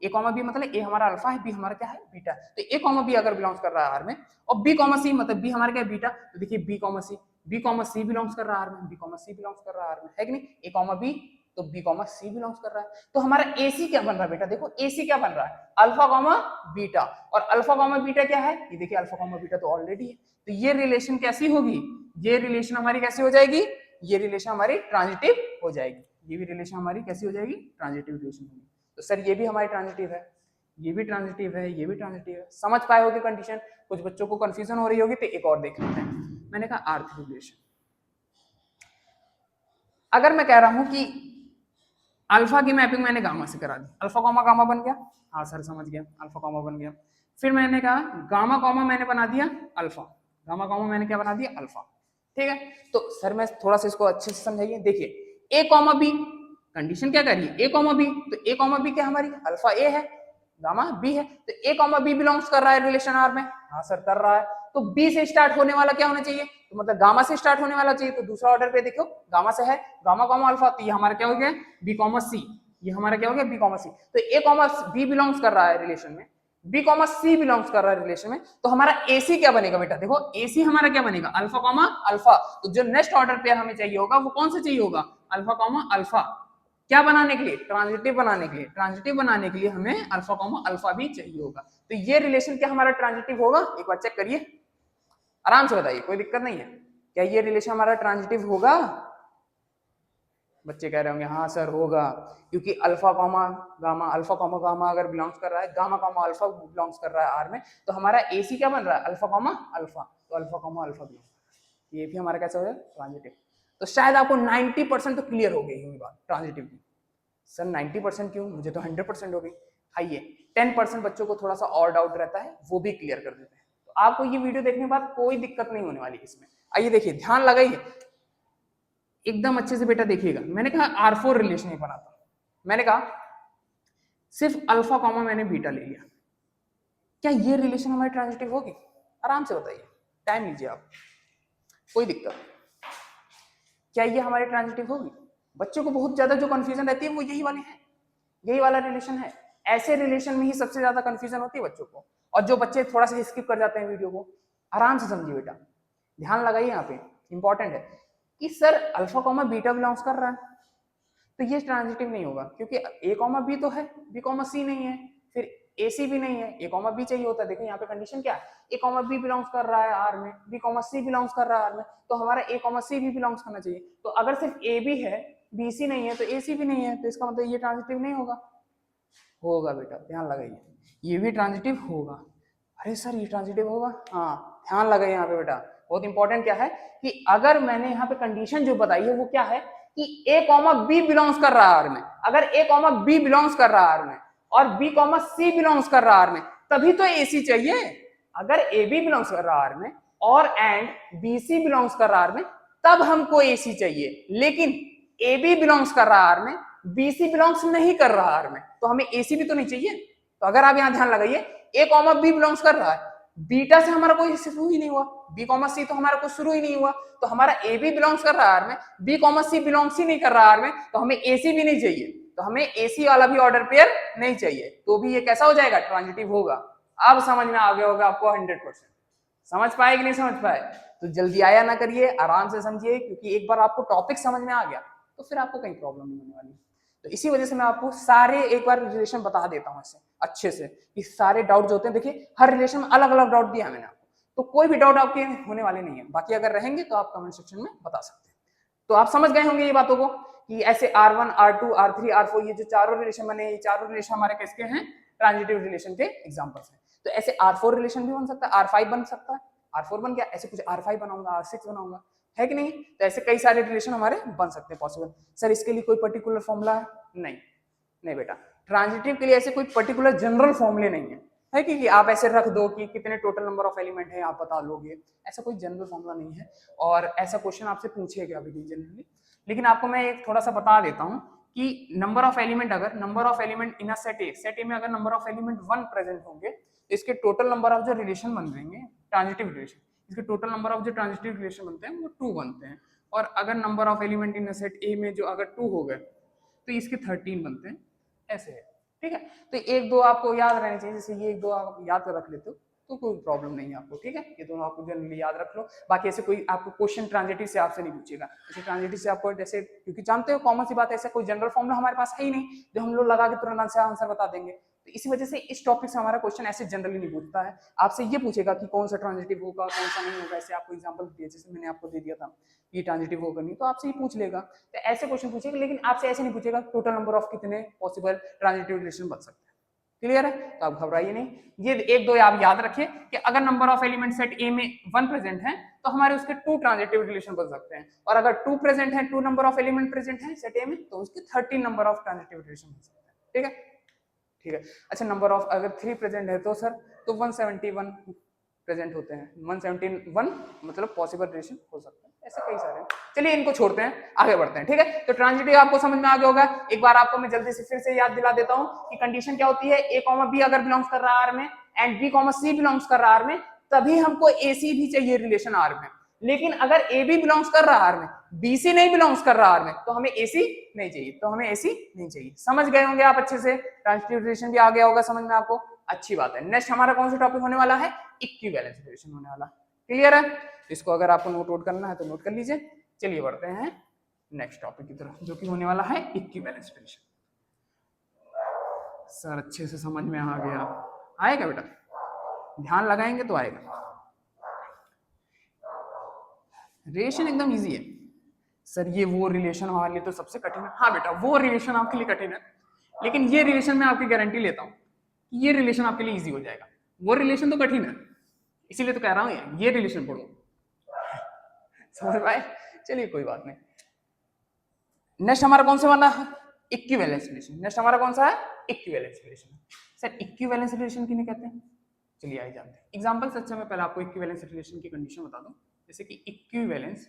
कॉमा बी मतलब ए हमारा अल्फा है, बी हमारा क्या है बीटा, तो ए कॉमा बी अगर बिलोंग्स कर रहा है आर में, और बी कॉमा सी मतलब बी हमारा क्या है बीटा, तो देखिए बी कॉमा सी बिलोंग्स कर रहा है आर में, बी कॉमा सी बिलोंग्स कर रहा है आर में, है कि नहीं, ए कॉमा बी तो बी कॉमा सी बिलोंग्स कर रहा है, तो हमारा एसी क्या बन रहा है बेटा, देखो एसी क्या बन रहा है, अल्फा कॉमा बीटा, और अल्फा कॉमा बीटा क्या है, ये देखिए अल्फा कॉमा बीटा तो ऑलरेडी है, तो ये रिलेशन कैसी होगी, ये रिलेशन हमारी कैसी हो जाएगी, ये रिलेशन हमारी ट्रांजिटिव हो जाएगी, ये भी रिलेशन हमारी कैसी हो जाएगी, ट्रांजिटिव रिलेशन होगी। तो सर ये भी हमारी ट्रांजिटिव है, ये भी ट्रांजिटिव है, ये भी ट्रांजिटिव है, समझ पाए होगी कंडीशन, कुछ बच्चों को कंफ्यूजन हो रही होगी तो एक और देख लेते हैं। मैंने कहा R3 रिलेशन, अगर मैं कह रहा हूं कि अल्फा की मैपिंग मैंने गामा से करा दी, अल्फा कॉमा गामा बन गया, हाँ सर समझ गया, अल्फा कॉमा बन गया, फिर मैंने कहा गामा कॉमा मैंने बना दिया अल्फा, गामा कॉमा मैंने क्या बना दिया अल्फा, ठीक है। तो सर मैं थोड़ा सा इसको अच्छे से समझाइए, देखिए ए कॉमा बी, कंडीशन क्या करिए ए कॉमा बी, तो ए कॉमा बी क्या हमारी अल्फा ए है, गामा बी है, तो ए कॉमा बी बिलोंग्स कर रहा है रिलेशन आर में, हाँ सर कर रहा है, तो बी से स्टार्ट होने वाला क्या होना चाहिए, तो मतलब गामा से स्टार्ट होने वाला चाहिए, तो दूसरा ऑर्डर पे देखो गामा से है, गामा कॉमा अल्फा, तो ये हमारा क्या हो गया बी कॉमा सी, ये हमारा क्या हो गया बी कॉमा सी, तो ए कॉमा बी बिलोंग्स कर रहा है रिलेशन में, बी कॉमा सी बिलोंग्स कर रहा है रिलेशन में, तो हमारा एसी क्या बनेगा बेटा, देखो एसी हमारा क्या बनेगा अल्फा कॉमा अल्फा, तो जो नेक्स्ट ऑर्डर पेयर हमें चाहिए होगा वो कौन सा चाहिए होगा, अल्फा कॉमा अल्फा, क्या बनाने के लिए, ट्रांजिटिव बनाने के लिए, ट्रांजिटिव बनाने के लिए हमें अल्फा कॉमा अल्फा भी चाहिए होगा, तो ये रिलेशन क्या हमारा ट्रांजिटिव होगा, एक बार चेक करिए, आराम से बताइए, कोई दिक्कत नहीं है। क्या ये रिलेशन हमारा ट्रांजिटिव होगा? बच्चे कह रहे होंगे हाँ सर होगा, क्योंकि अल्फा कॉमा गामा अगर बिलोंग्स कर रहा है, गामा कॉमा अल्फा बिलोंग्स कर रहा है आर में, तो हमारा एसी क्या बन रहा है? अल्फा कॉमा अल्फा, तो अल्फा कॉमा अल्फा बिलोंग, ये भी हमारा कैसा हो जाए? ट्रांजिटिव। तो शायद आपको 90% तो क्लियर हो गई होगी बात ट्रांजिटिव की। सर 90% क्यों? मुझे तो 100% हो गई। आइए 10% बच्चों को थोड़ा सा और डाउट रहता है, वो भी क्लियर कर देते हैं। तो आपको ये वीडियो देखने के बाद कोई दिक्कत नहीं होने वाली इसमें। आइए देखिए, ध्यान लगाइए एकदम अच्छे से बेटा, देखिएगा। मैंने कहा R4 रिलेशन ही बनाता, मैंने कहा सिर्फ अल्फा कॉमा मैंने बीटा ले लिया, क्या ये रिलेशन हमारी ट्रांजिटिव होगी? आराम से बताइए, टाइम लीजिए आप, कोई दिक्कत? क्या ये हमारी ट्रांजिटिव होगी? बच्चों को बहुत ज्यादा जो कंफ्यूजन रहती है वो यही वाली है, यही वाला रिलेशन है। ऐसे रिलेशन में ही सबसे ज्यादा कंफ्यूजन होती है बच्चों को, और जो बच्चे थोड़ा सा स्किप कर जाते हैं वीडियो को, आराम से समझिए बेटा, ध्यान लगाइए यहाँ पे, इंपॉर्टेंट है कि sir alpha comma beta belongs कर रहा है, तो ये ट्रांजिटिव नहीं होगा, क्योंकि ए कॉमा बी तो है, बी कॉमा सी नहीं है, फिर ए सी भी नहीं है, ए कॉमा बी चाहिए होता है। देखिए यहाँ पे कंडीशन क्या है, ए कॉमा बी बिलोंग्स कर रहा है आर में, बी कॉमा सी बिलोंग्स कर रहा है आर में, तो हमारा ए कॉमा सी भी बिलोंग्स करना चाहिए। तो अगर सिर्फ ए बी है, बी सी नहीं है, तो ए सी भी नहीं है, तो इसका मतलब ये ट्रांजिटिव नहीं होगा। होगा बेटा, ध्यान लगाइए, ये भी ट्रांजिटिव होगा। अरे सर ये ट्रांजिटिव होगा? हाँ ध्यान लगाइए यहाँ पे बेटा, बहुत इंपॉर्टेंट क्या है कि अगर मैंने यहाँ पे कंडीशन जो बताई है वो क्या है कि ए कॉमा बी बिलोंग्स कर रहा है आर में, अगर ए कॉमा बी बिलोंग्स कर रहा है आर में और बी कॉमा सी बिलोंग्स कर रहा है आर में, तभी तो ए सी चाहिए। अगर ए बी बिलोंग्स कर रहा है आर में और एंड बी सी बिलोंग्स कर रहा है आर में, तब हमको ए सी चाहिए। लेकिन ए बी बिलोंग्स कर रहा है आर में, बी सी बिलोंग्स नहीं कर रहा आर में, तो हमें ए सी भी तो नहीं चाहिए। तो अगर आप यहाँ ध्यान लगाइए, ए कॉमा बी बिलोंग्स कर रहा है, बीटा से हमारा कोई शुरू ही नहीं हुआ, बी कॉमा सी तो हमारा कोई शुरू ही नहीं हुआ, तो हमारा ए बी बिलोंग्स कर रहा है आर में, बी कॉमा सी बिलोंग्स ही नहीं कर रहा आर में, तो हमें ए सी भी नहीं चाहिए, तो हमें ए सी वाला भी ऑर्डर पेयर नहीं चाहिए, तो भी ये कैसा हो जाएगा? ट्रांजिटिव होगा। अब समझ में आ गया होगा आपको 100%। समझ पाए कि नहीं समझ पाए? तो जल्दी आया ना करिए, आराम से समझिए, क्योंकि एक बार आपको टॉपिक समझ में आ गया तो फिर आपको कहीं प्रॉब्लम नहीं होने वाली। तो इसी वजह से मैं आपको सारे एक बार रिलेशन बता देता हूँ ऐसे अच्छे से, कि सारे डाउट जो होते हैं, देखिए हर रिलेशन में अलग अलग डाउट दिया है मैंने आपको, तो कोई भी डाउट आपके होने वाले नहीं है। बाकी अगर रहेंगे तो आप कमेंट सेक्शन में बता सकते हैं। तो आप समझ गए होंगे ये बातों को कि ऐसे R1 R2 R3 R4 ये जो चारों रिलेशन बने, ये चारों रिलेशन हमारे किसके हैं? ट्रांजिटिव रिलेशन के एग्जांपल्स हैं। तो ऐसे R4 रिलेशन भी बन सकता है, R5 बन सकता है, R4 बन गया, ऐसे कुछ R5 बनाऊंगा, R6 बनाऊंगा, है कि नहीं? तो ऐसे कई सारे रिलेशन हमारे बन सकते हैं पॉसिबल। सर इसके लिए कोई पर्टिकुलर फॉर्मूला है? नहीं, नहीं बेटा, ट्रांजिटिव के लिए ऐसे कोई पर्टिकुलर जनरल फॉर्मूले नहीं है कि आप ऐसे रख दो कि कितने टोटल नंबर ऑफ एलिमेंट है आप बता लोगे, ऐसा कोई जनरल फॉर्मूला नहीं है। और ऐसा क्वेश्चन आपसे पूछेगा भी जनरली, लेकिन आपको मैं एक थोड़ा सा बता देता हूँ कि नंबर ऑफ एलिमेंट, अगर number of element in a set A में अगर नंबर ऑफ एलिमेंट 1 प्रेजेंट होंगे, तो इसके टोटल नंबर ऑफ जो रिलेशन बन जाएंगे ट्रांजिटिव रिलेशन, इसके टोटल नंबर ऑफ जो ट्रांजिटिव रिलेशन बनते हैं वो 2 बनते हैं। और अगर number of element in set A में जो अगर 2 हो गए तो इसके 13 बनते हैं, ऐसे है। ठीक है, तो एक दो आपको याद रहने चाहिए, जैसे ये एक दो आप याद कर रख लेते हो तो कोई प्रॉब्लम नहीं है आपको। ठीक है, ये दोनों आपको जनरली याद रख लो। बाकी ऐसे कोई आपको क्वेश्चन ट्रांजिटिव से आपसे नहीं पूछेगा, जैसे ट्रांजिटिव से आपको जैसे, क्योंकि जानते हो कॉमन सी बात है, ऐसा कोई जनरल फॉर्मूला हमारे पास है ही नहीं जो हम लोग लगा के तुरंत आंसर बता देंगे। तो इसी वजह से इस टॉपिक से हमारा क्वेश्चन ऐसे जनरली नहीं पूछता है, आपसे ये पूछेगा कि कौन सा ट्रांजिटिव होगा कौन सा नहीं होगा। ऐसे आपको एग्जांपल दिए, जैसे मैंने आपको दे दिया था ये ट्रांजिटिव होगा नहीं, तो आपसे ये पूछ लेगा, तो ऐसे क्वेश्चन पूछेगा, लेकिन आपसे ऐसे नहीं पूछेगा टोटल नंबर ऑफ कितने पॉसिबल ट्रांजिटिव रिलेशन बन सकते हैं। क्लियर है? तो आप घबराइए नहीं, ये एक दो आप याद रखिए कि अगर number of element set A में 1 प्रेजेंट है तो हमारे उसके 2 ट्रांजिटिव रिलेशन बन सकते हैं, और अगर 2 प्रेजेंट है, 2 नंबर ऑफ एलिमेंट प्रेजेंट है सेट ए में, तो उसके 13 नंबर ऑफ ट्रांजिटिव रिलेशन बन सकते हैं। ठीक है, ठीक है। अच्छा, नंबर ऑफ अगर 3 प्रेजेंट है तो सर तो 171 प्रेजेंट होते हैं, 171 मतलब पॉसिबल रिलेशन हो सकता है, ऐसे कई सारे। चलिए इनको छोड़ते हैं, आगे बढ़ते हैं। ठीक है, तो ट्रांजिटिव आपको समझ में आ गया होगा। एक बार आपको मैं जल्दी से फिर से याद दिला देता हूं कि कंडीशन क्या होती है, ए कॉमा बी अगर बिलोंग्स कर रहा है आर में and B comma C belongs कर रहा है आर में, तभी हमको ए सी भी चाहिए रिलेशन आर में। लेकिन अगर ए बी बिलोंग्स कर रहा है आर में, बी सी नहीं बिलोंग्स कर रहा है आर में, तो हमें ए सी नहीं चाहिए, तो हमें ए सी नहीं चाहिए। समझ गए होंगे आप अच्छे से, ट्रांजिटिव रिलेशन भी आ गया होगा समझ में आपको, अच्छी बात है। नेक्स्ट हमारा कौन सा टॉपिक होने वाला है? इक्विवेलेंस रिलेशन होने वाला। क्लियर है? इसको अगर आपको नोट आउट करना है तो नोट कर लीजिए। चलिए बढ़ते हैं नेक्स्ट टॉपिक की तरफ, जो कि होने वाला है इक्विवेलेंस रिलेशन। सर अच्छे से समझ में आ गया, आएगा बेटा, ध्यान लगाएंगे तो आएगा। रिलेशन एकदम इजी है सर, ये वो रिलेशन हमारे लिए तो सबसे कठिन है। हाँ बेटा, वो रिलेशन आपके लिए कठिन है, लेकिन ये रिलेशन मैं आपकी गारंटी लेता हूँ कि ये रिलेशन आपके लिए इजी हो जाएगा। वो रिलेशन तो कठिन है, इसीलिए तो कह रहा हूँ ये रिलेशन पढ़ो। समझ पाए? चलिए कोई बात नहीं। नेक्स्ट हमारा कौन सा बना है? Equivalence relation. नेक्स्ट हमारा कौन सा है? Equivalence relation. Sir equivalence relation किन्हें कहते हैं? चलिए आइए जानते हैं। एग्जांपल से अच्छा मैं पहले आपको इक्विवेलेंस रिलेशन की कंडीशन बता दूं। जैसे कि इक्विवेलेंस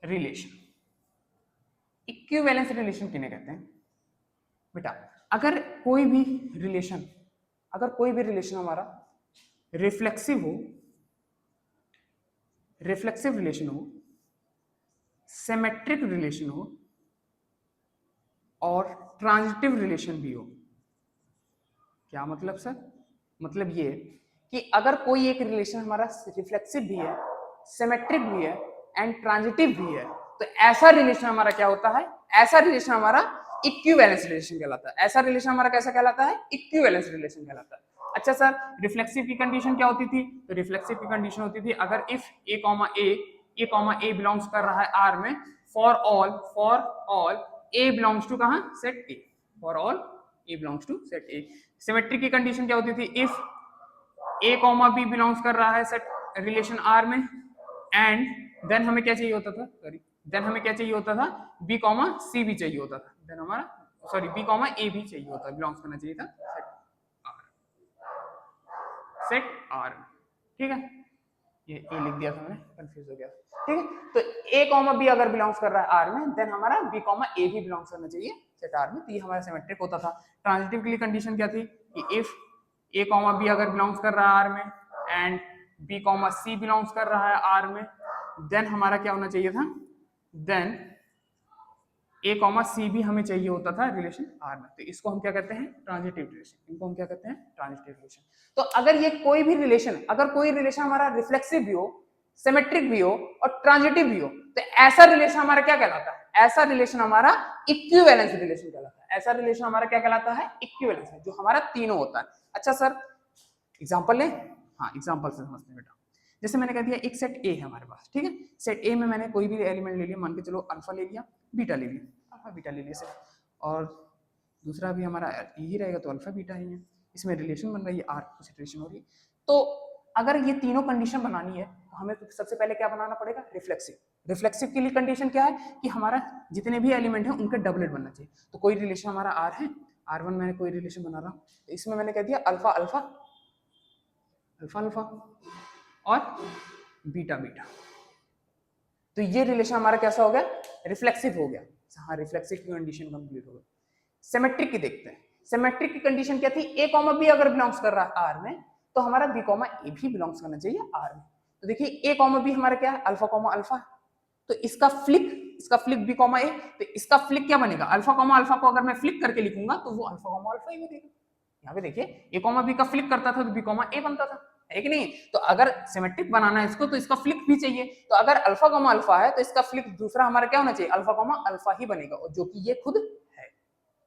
रिलेशन, इक्विवेलेंस रिलेशन किन्हें कहते हैं बेटा? अगर कोई भी रिलेशन हमारा रिफ्लेक्सिव रिलेशन हो, सिमेट्रिक रिलेशन हो और ट्रांजिटिव रिलेशन भी हो। क्या मतलब सर? मतलब ये कि अगर कोई एक रिलेशन हमारा रिफ्लेक्सिव भी है, सिमेट्रिक भी है एंड ट्रांजिटिव भी है, तो ऐसा रिलेशन हमारा क्या होता है? ऐसा रिलेशन हमारा इक्विवेलेंस रिलेशन कहलाता है। ऐसा रिलेशन हमारा कैसा कहलाता है? इक्विवेलेंस रिलेशन कहलाता है। अच्छा सर, रिफ्लेक्सिव की कंडीशन क्या होती थी? तो रिफ्लेक्सिव की कंडीशन होती थी अगर इफ ए बिलोंग्स कर रहा है आर में, for all A belongs to कहां? Set A. For all A belongs to set A. Symmetric की कंडीशन क्या होती थी? If A comma B belongs कर रहा है सेट रिलेशन आर में, एंड देन हमें क्या चाहिए होता था? सॉरी, देन हमें क्या चाहिए होता था? बी कॉमा सी भी चाहिए होता था। देन हमारा सॉरी बी कॉमा ए भी चाहिए होता, बिलोंग्स करना चाहिए था सेट आर में। ठीक है, ये ए लिख दिया था मैंने, कंफ्यूज हो गया। ठीक है, तो ए कॉमा बी अगर बिलोंग्स कर रहा है आर में, देन हमारा बी कॉमा ए भी बिलोंग्स करना चाहिए सेट आर में, तो ये हमारा सिमेट्रिक होता था। ट्रांजिटिव के लिए कंडीशन क्या थी कि इफ ए कॉमा बी अगर बिलोंग्स कर रहा है आर में and B comma C belongs कर रहा है आर में, देन हमारा क्या होना चाहिए था? देन ए कॉमा सी भी हमें चाहिए होता था रिलेशन आर में। तो इसको हम क्या कहते हैं? Transitive relation. इनको हम क्या कहते हैं? Transitive relation. तो अगर ये कोई भी रिलेशन, अगर कोई रिलेशन हमारा रिफ्लेक्सिव भी हो, सिमेट्रिक भी हो और ट्रांजिटिव भी हो, तो ऐसा रिलेशन हमारा क्या कहलाता है? ऐसा रिलेशन हमारा इक्विवेलेंस रिलेशन कहलाता है। ऐसा रिलेशन हमारा क्या कहलाता है? इक्विवेलेंस, जो हमारा तीनों होता है। अच्छा सर एग्जांपल लें? हाँ एग्जांपल से समझते हैं बेटा। जैसे मैंने कह दिया एक सेट ए है हमारे पास, ठीक है? सेट ए में मैंने कोई भी एलिमेंट ले लिया, मान के चलो अल्फा ले लिया, बीटा ले लिया, अल्फा बीटा ले लिया सेट, और दूसरा भी हमारा यही रहेगा तो अल्फा बीटा ही है। इसमें रिलेशन बन रही है आर कुछ रिलेशन हो रही है। तो अगर ये तीनों कंडीशन बनानी है तो हमें तो सबसे पहले क्या बनाना पड़ेगा? रिफ्लेक्सिव। रिफ्लेक्सिव के लिए कंडीशन क्या है कि हमारा जितने भी एलिमेंट है उनका डबलेट बनना चाहिए। तो कोई रिलेशन हमारा आर है, R1 मैंने कोई रिलेशन बना रहा हूँ, तो इसमें मैंने कह दिया अल्फा अल्फा अल्फा अल्फा और बीटा बीटा, तो ये रिलेशन हमारा कैसा हो गया? रिफ्लेक्सिव हो गया। हाँ रिफ्लेक्सिव की कंडीशन कंप्लीट हो गई। सिमेट्रिक की देखते हैं। सिमेट्रिक की कंडीशन क्या थी? ए कॉमा बी अगर बिलोंग्स कर रहा है आर में, तो हमारा बी कॉमा ए भी बिलोंग्स करना चाहिए आर में। तो देखिए ए कॉमा बी हमारा क्या है? अल्फा कॉमा अल्फा, तो इसका फ्लिक बी कॉमा ए, तो इसका फ्लिक क्या बनेगा? अल्फा कॉमा अल्फा को अगर मैं फ्लिक करके लिखूंगा तो वो अल्फा कॉमा अल्फा ही बनेगा। यहाँ पे देखिए ए कॉमा बी का फ्लिक करता था तो बी कॉमा ए बनता था, है कि नहीं? तो अगर सिमेट्रिक बनाना है इसको तो इसका फ्लिक भी चाहिए, तो अगर अल्फा कॉमा अल्फा है तो इसका फ्लिक दूसरा हमारा क्या होना चाहिए? अल्फा कॉमा अल्फा ही बनेगा, और जो कि ये खुद है।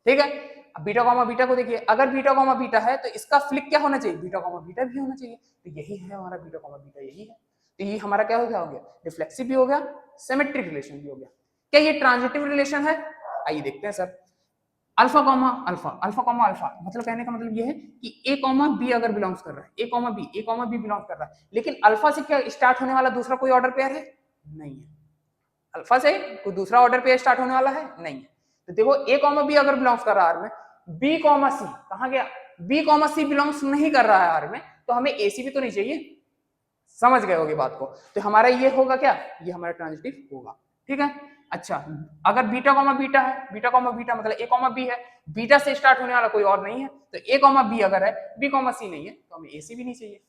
ठीक है, अब बीटा कॉमा बीटा को देखिए, अगर बीटा कॉमा बीटा है तो इसका फ्लिक क्या होना चाहिए? बीटा कॉमा बीटा भी होना चाहिए, तो यही है हमारा बीटा कॉमा बीटा, यही है। तो ये हमारा क्या हो गया? रिफ्लेक्सिव भी हो गया, सिमेट्रिक रिलेशन भी हो गया। क्या ये ट्रांजिटिव रिलेशन है? आइए देखते हैं सर। अल्फा कॉमा अल्फा मतलब कहने का मतलब ये है कि ए कॉमा बी अगर बिलोंग्स कर रहा है, ए कॉमा बी बिलोंग कर रहा है, लेकिन अल्फा से क्या स्टार्ट होने वाला दूसरा कोई ऑर्डर पेयर है? नहीं है। अल्फा से कोई दूसरा ऑर्डर पेयर स्टार्ट होने वाला है? नहीं है। तो देखो ए कॉमा बी अगर बिलोंग्स कर रहा है आर में, बी कॉमा सी कहां गया? बी कॉमा सी बिलोंग्स नहीं कर रहा है आर में, तो हमें ए सी भी तो नहीं चाहिए। समझ गए होगी बात को? तो हमारा ये होगा क्या? ये हमारा ट्रांजिटिव होगा। ठीक है, अच्छा अगर बीटा कॉमा बीटा है, बीटा कॉमा बीटा मतलब ए कॉमा बी है, बीटा से स्टार्ट होने वाला कोई और नहीं है, तो ए कॉमा बी अगर है, बी कॉमा सी नहीं है, तो हमें ए सी भी नहीं चाहिए।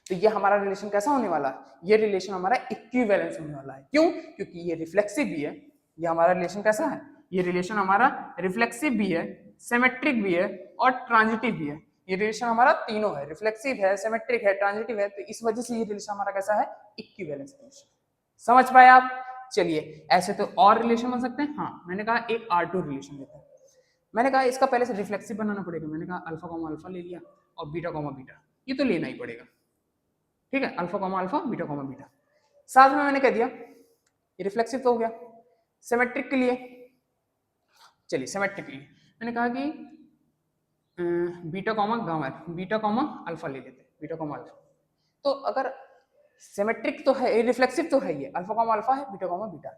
तो ये हमारा रिलेशन कैसा होने वाला है? ये रिलेशन हमारा इक्विवेलेंस होने वाला है। क्यों? क्योंकि ये रिफ्लेक्सिव भी है। ये हमारा रिलेशन कैसा है? ये रिलेशन हमारा रिफ्लेक्सिव भी है, सिमेट्रिक भी है और ट्रांजिटिव भी है। ये रिलेशन हमारा तीनों है, रिफ्लेक्सिव है, सिमेट्रिक है, ट्रांजिटिव है, तो इस वजह से ये रिलेशन हमारा कैसा है? Equivalence relation. समझ पाए आप? चलिए ऐसे तो और रिलेशन बन सकते हैं। हाँ मैंने कहा एक R2 रिलेशन लेते हैं। मैंने कहा इसका पहले से रिफ्लेक्सिव बनाना पड़ेगा। मैंने कहा अल्फा कॉमा अल्फा ले लिया और बीटा कॉमा बीटा, ये तो लेना ही पड़ेगा। ठीक है, alpha comma alpha, beta comma beta. साथ में मैंने कह दिया ये रिफ्लेक्सिव तो हो गया। सिमेट्रिक के लिए, चलिए सिमेट्रिक के लिए मैंने कहा कि beta comma gamma, beta comma alpha ले लेते हैं, बीटा कॉमा अल्फा। तो अगर सिमेट्रिक तो है, रिफ्लेक्सिव तो है, ये अल्फा कॉमा अल्फा है, बीटा कॉमा बीटा।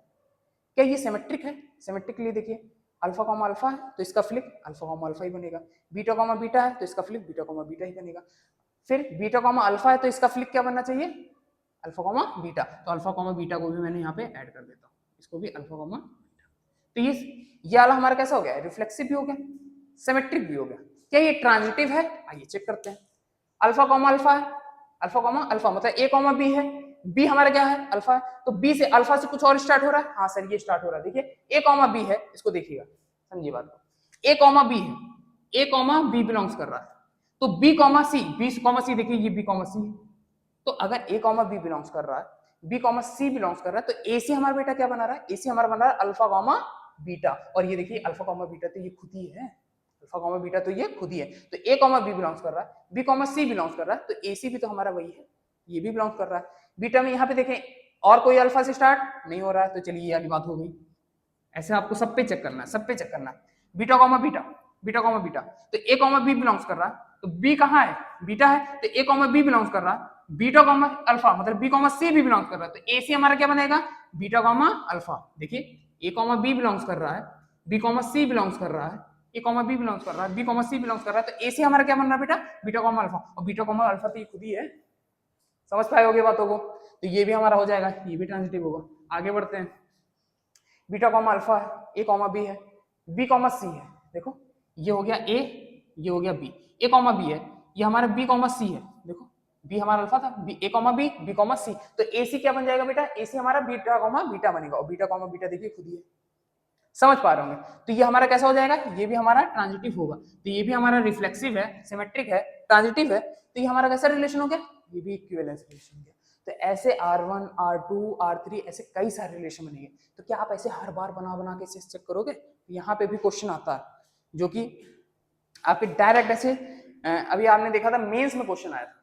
क्या ये सिमेट्रिक है? सिमेट्रिक के लिए देखिए, अल्फा कॉमा अल्फा है तो इसका फ्लिप अल्फा कॉमा अल्फा ही बनेगा, बीटा कॉमा बीटा है तो इसका फ्लिप बीटा कॉमा बीटा ही बनेगा। फिर बीटा कॉमा अल्फा है तो इसका फ्लिप क्या बनना चाहिए? Alpha comma beta. तो अल्फा कॉमा बीटा को भी मैंने यहाँ पे ऐड कर देता हूँ, इसको भी अल्फा कॉमा बीटा। तो ये वाला हमारा कैसा हो गया? रिफ्लेक्सिव भी हो गया, सिमेट्रिक भी हो गया। क्या ये ट्रांजिटिव है? आइए चेक करते हैं। अल्फा कॉमा अल्फा है, अल्फा कॉमा अल्फा मतलब ए कॉमा बी है, बी हमारा क्या है? अल्फा है, तो बी से अल्फा से कुछ और स्टार्ट हो रहा है? हाँ सर ये स्टार्ट हो रहा है, देखिए ए कॉमा बी है, इसको देखिएगा, समझिए बात को। ए कॉमा बी है, ए कॉमा बी बिलोंग्स कर रहा है, तो बी कॉमा सी, बी कॉमा सी देखिए ये बी कॉमा सी है। तो अगर ए कॉमा बी बिलोंग्स कर रहा है, बी कॉमा सी बिलोंग्स कर रहा है, तो ए सी हमारा बेटा क्या बना रहा है? ए सी हमारा बना रहा है अल्फा कॉमा बीटा। और ये देखिए अल्फा कॉमा बीटा तो ये खुद ही है, अल्फा कॉमा बीटा तो ये खुद ही है। तो ए कॉमा बी बिलोंग्स कर रहा है, बी कॉमा सी बिलोंग्स कर रहा है, तो ए सी भी तो हमारा वही है, ये भी बिलोंग कर रहा है। बीटा में यहाँ पे देखें और कोई अल्फा से स्टार्ट नहीं हो रहा है, तो चलिए ये वाली बात हो गई। ऐसे आपको सब पे चेक करना है, सब पे चेक करना है। Beta comma beta, beta comma beta, तो ए कॉमा बी बिलोंग्स कर रहा है, तो बी कहाँ है? बीटा है, तो ए कॉमा बी बिलोंग्स कर रहा है, बीटा कॉमा अल्फा मतलब बी कॉमा सी भी बिलोंग्स कर रहा है, तो ए सी हमारा क्या बनेगा? Beta comma alpha. देखिए ए कॉमा बी बिलोंग्स कर रहा है, बी कॉमा सी बिलोंग्स कर रहा है, ए कॉमा बी बिलोंग्स कर रहा है, बी कॉमा सी बिलोंग्स कर रहा है, तो ए सी हमारा क्या बन रहा है बेटा? Beta comma alpha. और बीटा कॉमा अल्फा तो ये खुद ही है, समझ पाए होगे बातों को? तो ये भी हमारा हो जाएगा, ये भी ट्रांजिटिव होगा। आगे बढ़ते हैं। बीटा कॉमा अल्फा है, ए कॉमा बी है, बी कॉमा सी है, देखो ये हो गया ए, ये हो गया बी, ए कॉमा बी है, ये हमारा बी कॉमा सी है, देखो बी हमारा अल्फा था, बी ए कॉमा बी कॉमा सी, तो ए सी क्या बन जाएगा बेटा? ए सी हमारा बीटा कॉमा बीटा बनेगा, और बीटा कॉमा बीटा देखिए खुद ही है, समझ पा रहे होंगे? तो ये हमारा कैसा हो जाएगा? ये भी हमारा ट्रांजिटिव होगा। तो ये भी हमारा रिफ्लेक्सिव है, सिमेट्रिक है, ट्रांजिटिव है, तो ये हमारा कैसा रिलेशन हो गया? ये भी इक्विवेलेंस रिलेशन हो गया। तो ऐसे R1, R2, R3 ऐसे कई सारे रिलेशन बनेंगे। तो क्या आप ऐसे हर बार बना बना के इसे चेक करोगे? यहाँ पे भी क्वेश्चन आता है जो कि आपके डायरेक्ट ऐसे अभी आपने देखा था मेंस में क्वेश्चन आया था,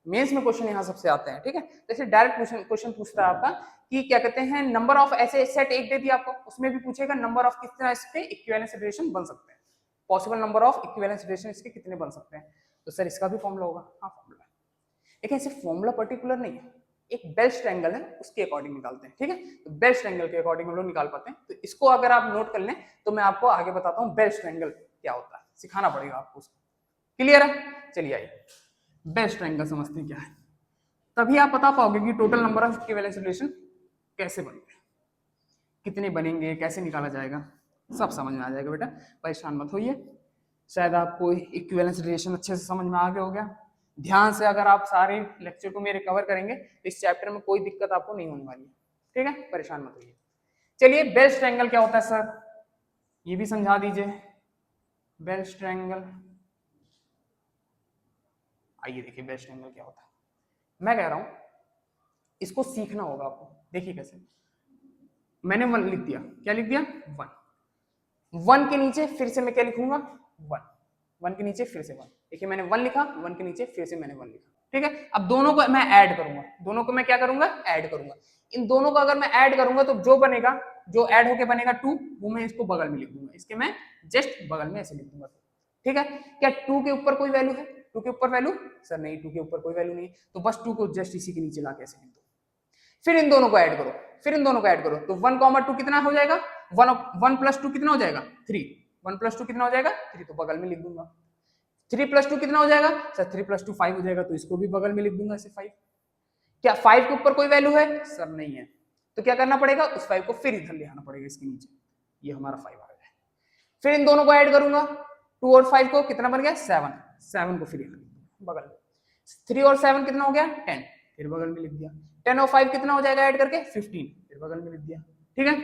मेंस में क्वेश्चन यहाँ सबसे आते हैं, ठीक है? तो ऐसे डायरेक्ट क्वेश्चन पूछता है आपका कि क्या कहते हैं नंबर ऑफ ऐसे सेट एक दे दिया आपको, उसमें भी पूछेगा नंबर ऑफ कितना इसके इक्विवेलेंस रिलेशन बन सकते हैं, possible number of equivalence relation इसके कितने बन सकते हैं। तो सर इसका भी फॉर्मूला होगा? हाँ फॉर्मूला, लेकिन ऐसे फॉर्मूला पर्टिकुलर नहीं है, एक बेस्ट ट्रायंगल है उसके अकॉर्डिंग निकालते हैं, ठीक है? तो बेस्ट ट्रायंगल के अकॉर्डिंग हम लोग निकाल पाते हैं। तो इसको अगर आप नोट कर लें तो मैं आपको आगे बताता हूँ बेस्ट ट्रायंगल क्या होता है, सिखाना पड़ेगा आपको उसको। क्लियर है? चलिए आइए बेस्ट ट्रायंगल समझते हैं क्या है, तभी आप बता पाओगे कि total number of equivalence relation कैसे बनेंगे, कितने बनेंगे, कैसे निकाला जाएगा, सब समझ में आ जाएगा बेटा, परेशान मत होइए। शायद आपको इक्विवेलेंस रिलेशन अच्छे से समझ में आ गया हो गया। ध्यान से अगर आप सारे लेक्चर को मेरे कवर करेंगे तो इस चैप्टर में कोई दिक्कत आपको नहीं होने वाली है, ठीक है? परेशान मत होइए। चलिए बेस्ट ट्रायंगल क्या होता है सर, ये भी समझा दीजिए। बेस्ट ट्रायंगल, आइए देखिए बेस्ट ट्रायंगल क्या होता है। मैं कह रहा हूं इसको सीखना होगा आपको, देखिए कैसे। मैंने 1 लिख दिया, क्या लिख दिया? 1 के नीचे फिर से मैं क्या लिखूंगा? 1 के नीचे फिर से 1, देखिए मैंने 1 लिखा, 1 के नीचे फिर से मैंने 1 लिखा, ठीक है? अब दोनों को मैं ऐड करूंगा, दोनों को मैं क्या करूंगा? ऐड करूंगा। इन दोनों को अगर मैं ऐड करूंगा तो जो बनेगा, जो ऐड होके बनेगा 2, वो मैं इसको बगल में लिख दूंगा, इसके मैं जस्ट बगल में ऐसे लिख दूंगा, ठीक है? क्या 2 के ऊपर कोई वैल्यू है? 2 के ऊपर वैल्यू? सर नहीं, 2 के ऊपर कोई वैल्यू नहीं है, तो बस 2 को जस्ट इसी के नीचे ला के ऐसे लिख दो। फिर इन दोनों को ऐड करो, फिर इन दोनों को ऐड करो, तो 1, 2 कितना हो जाएगा? 1 प्लस 2 कितना हो जाएगा? 3। 1 प्लस 2 कितना हो जाएगा? 3, तो बगल में लिख दूंगा। 3 प्लस 2 कितना हो जाएगा? सर 3 प्लस 2 5 हो जाएगा, तो इसको भी बगल में लिख दूंगा ऐसे 5। क्या 5 के ऊपर कोई वैल्यू है? सर नहीं है, तो क्या करना पड़ेगा? उस 5 को फिर इधर ले आना पड़ेगा इसके नीचे, ये हमारा 5 आ गया। फिर इन दोनों को ऐड करूंगा, 2 और 5 को कितना बन गया? 7। 7 को फिर यहाँ बगल में, 3 और 7 कितना हो गया? 10, फिर बगल में लिख दिया। 10 और 5 कितना हो जाएगा ऐड करके? 15, फिर बगल में लिख दिया, ठीक है?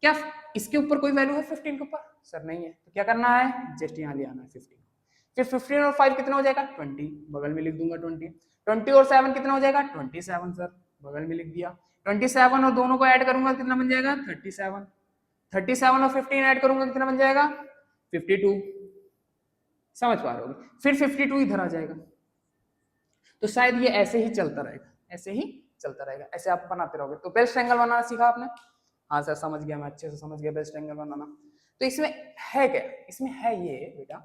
क्या इसके ऊपर कोई वैल्यू है 15 के ऊपर? सर नहीं है, तो क्या करना है? जस्ट यहाँ ले आना है 15। फिर 15 और 5 कितना हो जाएगा? 20, बगल में लिख दूंगा 20। 20 और 7 कितना हो जाएगा? 27 सर, बगल में लिख दिया। 27 और दोनों को ऐड करूंगा कितना बन जाएगा? 37। 37 और 15 ऐड करूंगा कितना बन जाएगा? 52, समझ पा रहे हो? फिर 52 इधर आ जाएगा, तो शायद ये ऐसे ही चलता रहेगा, ऐसे ही चलता रहेगा, ऐसे आप बनाते रहोगे। तो बेस्ट ट्रायंगल बनाना सीखा आपने? हाँ सर समझ गया, मैं अच्छे से समझ गया बेस्ट ट्रायंगल बनाना। तो इसमें है क्या, इसमें है ये बेटा